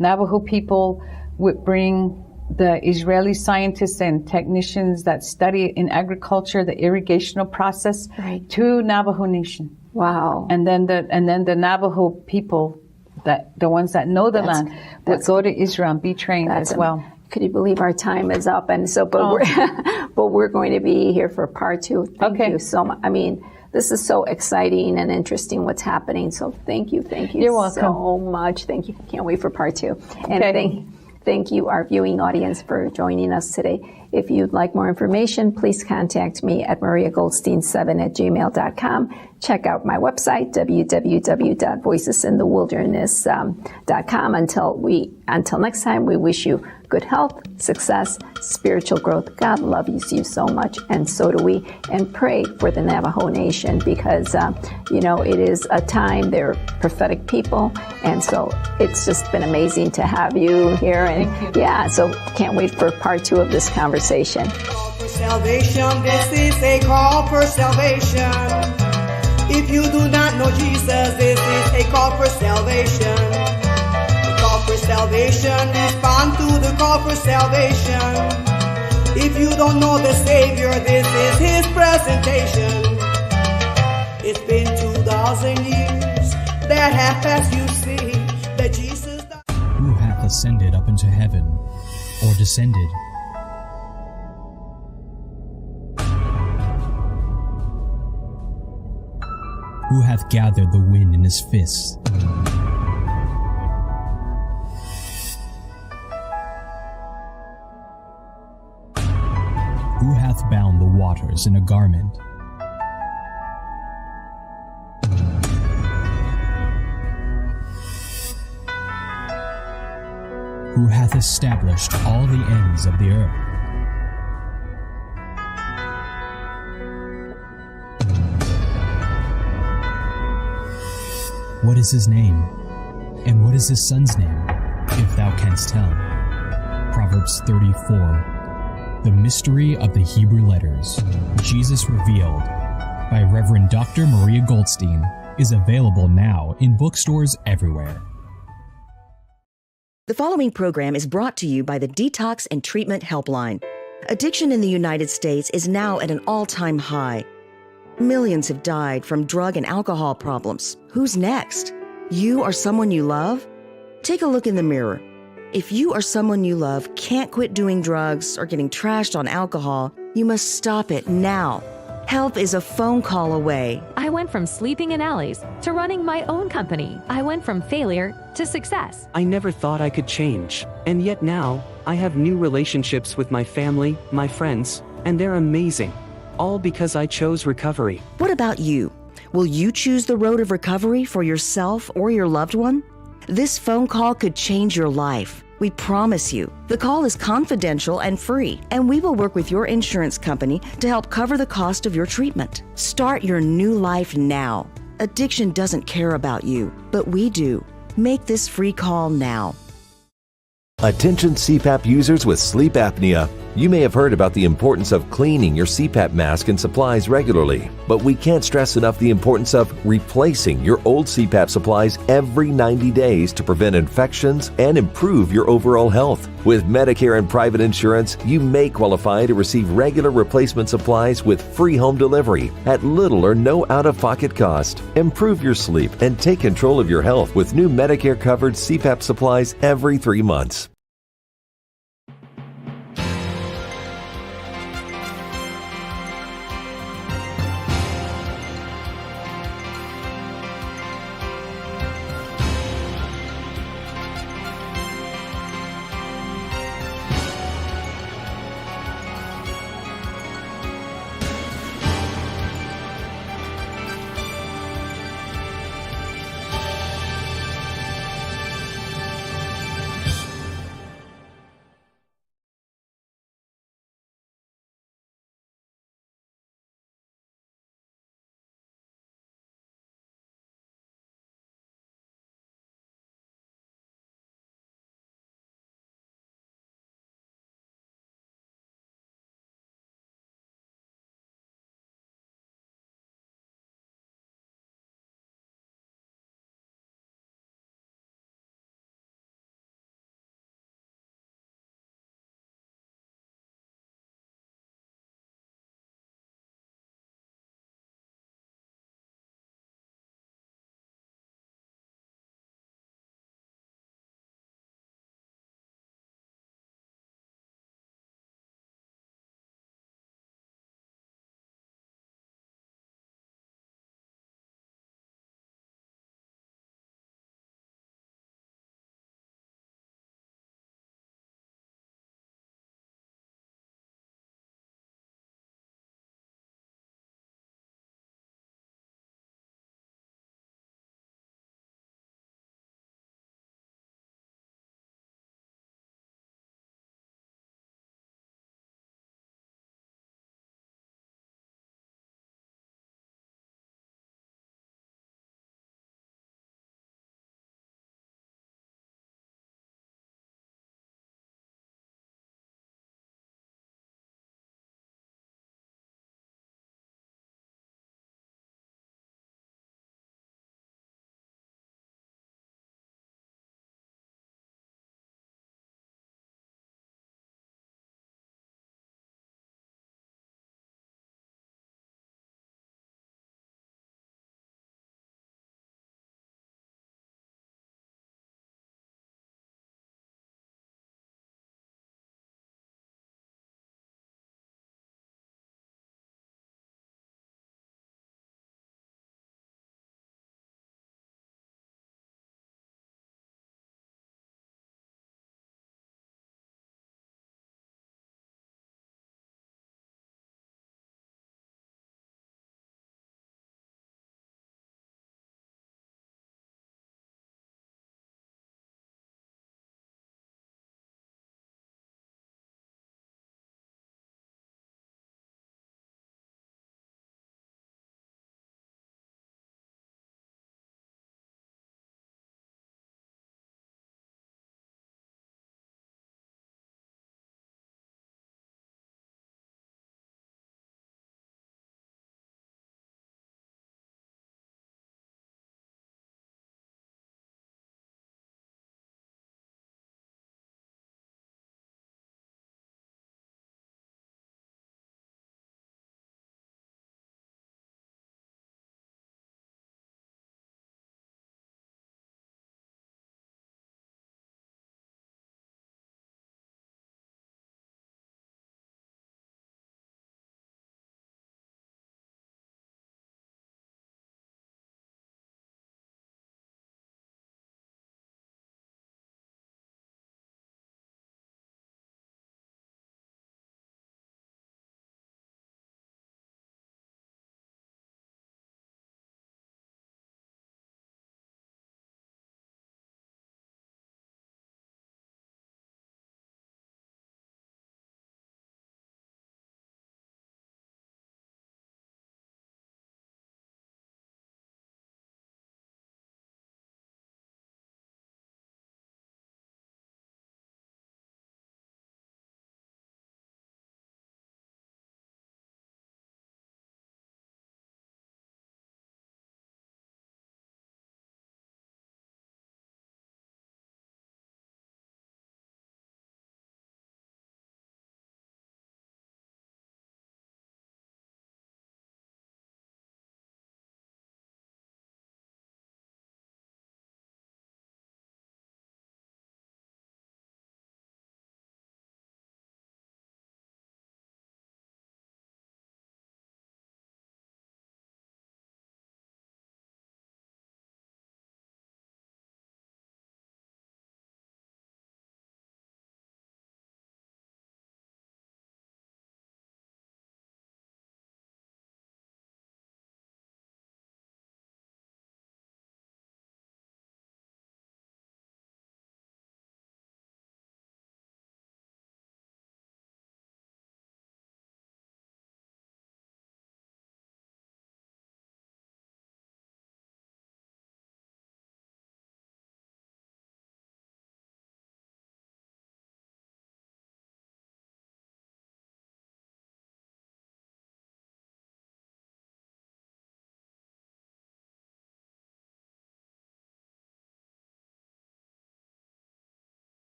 Navajo people would bring the Israeli scientists and technicians that study in agriculture, the irrigational process, to Navajo Nation. Wow. And then the Navajo people, that the ones that know the land, would go to Israel and be trained as well. Could you believe our time is up? And so, but we're going to be here for part 2. Thank you so much. This is so exciting and interesting what's happening. So thank you You're welcome. so much. Thank you. Can't wait for part 2. And thank you, our viewing audience, for joining us today. If you'd like more information, please contact me at mariagoldstein7@gmail.com. Check out my website, www.voicesinthewilderness.com. Until next time, we wish you good health, success, spiritual growth. God loves you so much, and so do we. And pray for the Navajo Nation because, it is a time, they're prophetic people. And so it's just been amazing to have you here. And yeah, so can't wait for part 2 of this conversation. For salvation, this is a call for salvation. If you do not know Jesus, this is a call for salvation. The call for salvation, respond to the call for salvation. If you don't know the Savior, this is His presentation. It's been 2,000 years that have passed, you see, that Jesus died. Who hath ascended up into heaven, or descended? Who hath gathered the wind in his fists? Who hath bound the waters in a garment? Who hath established all the ends of the earth? What is his name? And what is his son's name, if thou canst tell? Proverbs 34. The Mystery of the Hebrew Letters, Jesus Revealed, by Reverend Dr. Maria Goldstein, is available now in bookstores everywhere. The following program is brought to you by the Detox and Treatment Helpline. Addiction in the United States is now at an all-time high. Millions have died from drug and alcohol problems. Who's next? You or someone you love? Take a look in the mirror. If you or someone you love can't quit doing drugs or getting trashed on alcohol, you must stop it now. Help is a phone call away. I went from sleeping in alleys to running my own company. I went from failure to success. I never thought I could change, and yet now, I have new relationships with my family, my friends, and they're amazing. All because I chose recovery. What about you? Will you choose the road of recovery for yourself or your loved one? This phone call could change your life. We promise you. The call is confidential and free, and we will work with your insurance company to help cover the cost of your treatment. Start your new life now. Addiction doesn't care about you, but we do. Make this free call now. Attention CPAP users with sleep apnea. You may have heard about the importance of cleaning your CPAP mask and supplies regularly, but we can't stress enough the importance of replacing your old CPAP supplies every 90 days to prevent infections and improve your overall health. With Medicare and private insurance, you may qualify to receive regular replacement supplies with free home delivery at little or no out-of-pocket cost. Improve your sleep and take control of your health with new Medicare-covered CPAP supplies every 3 months.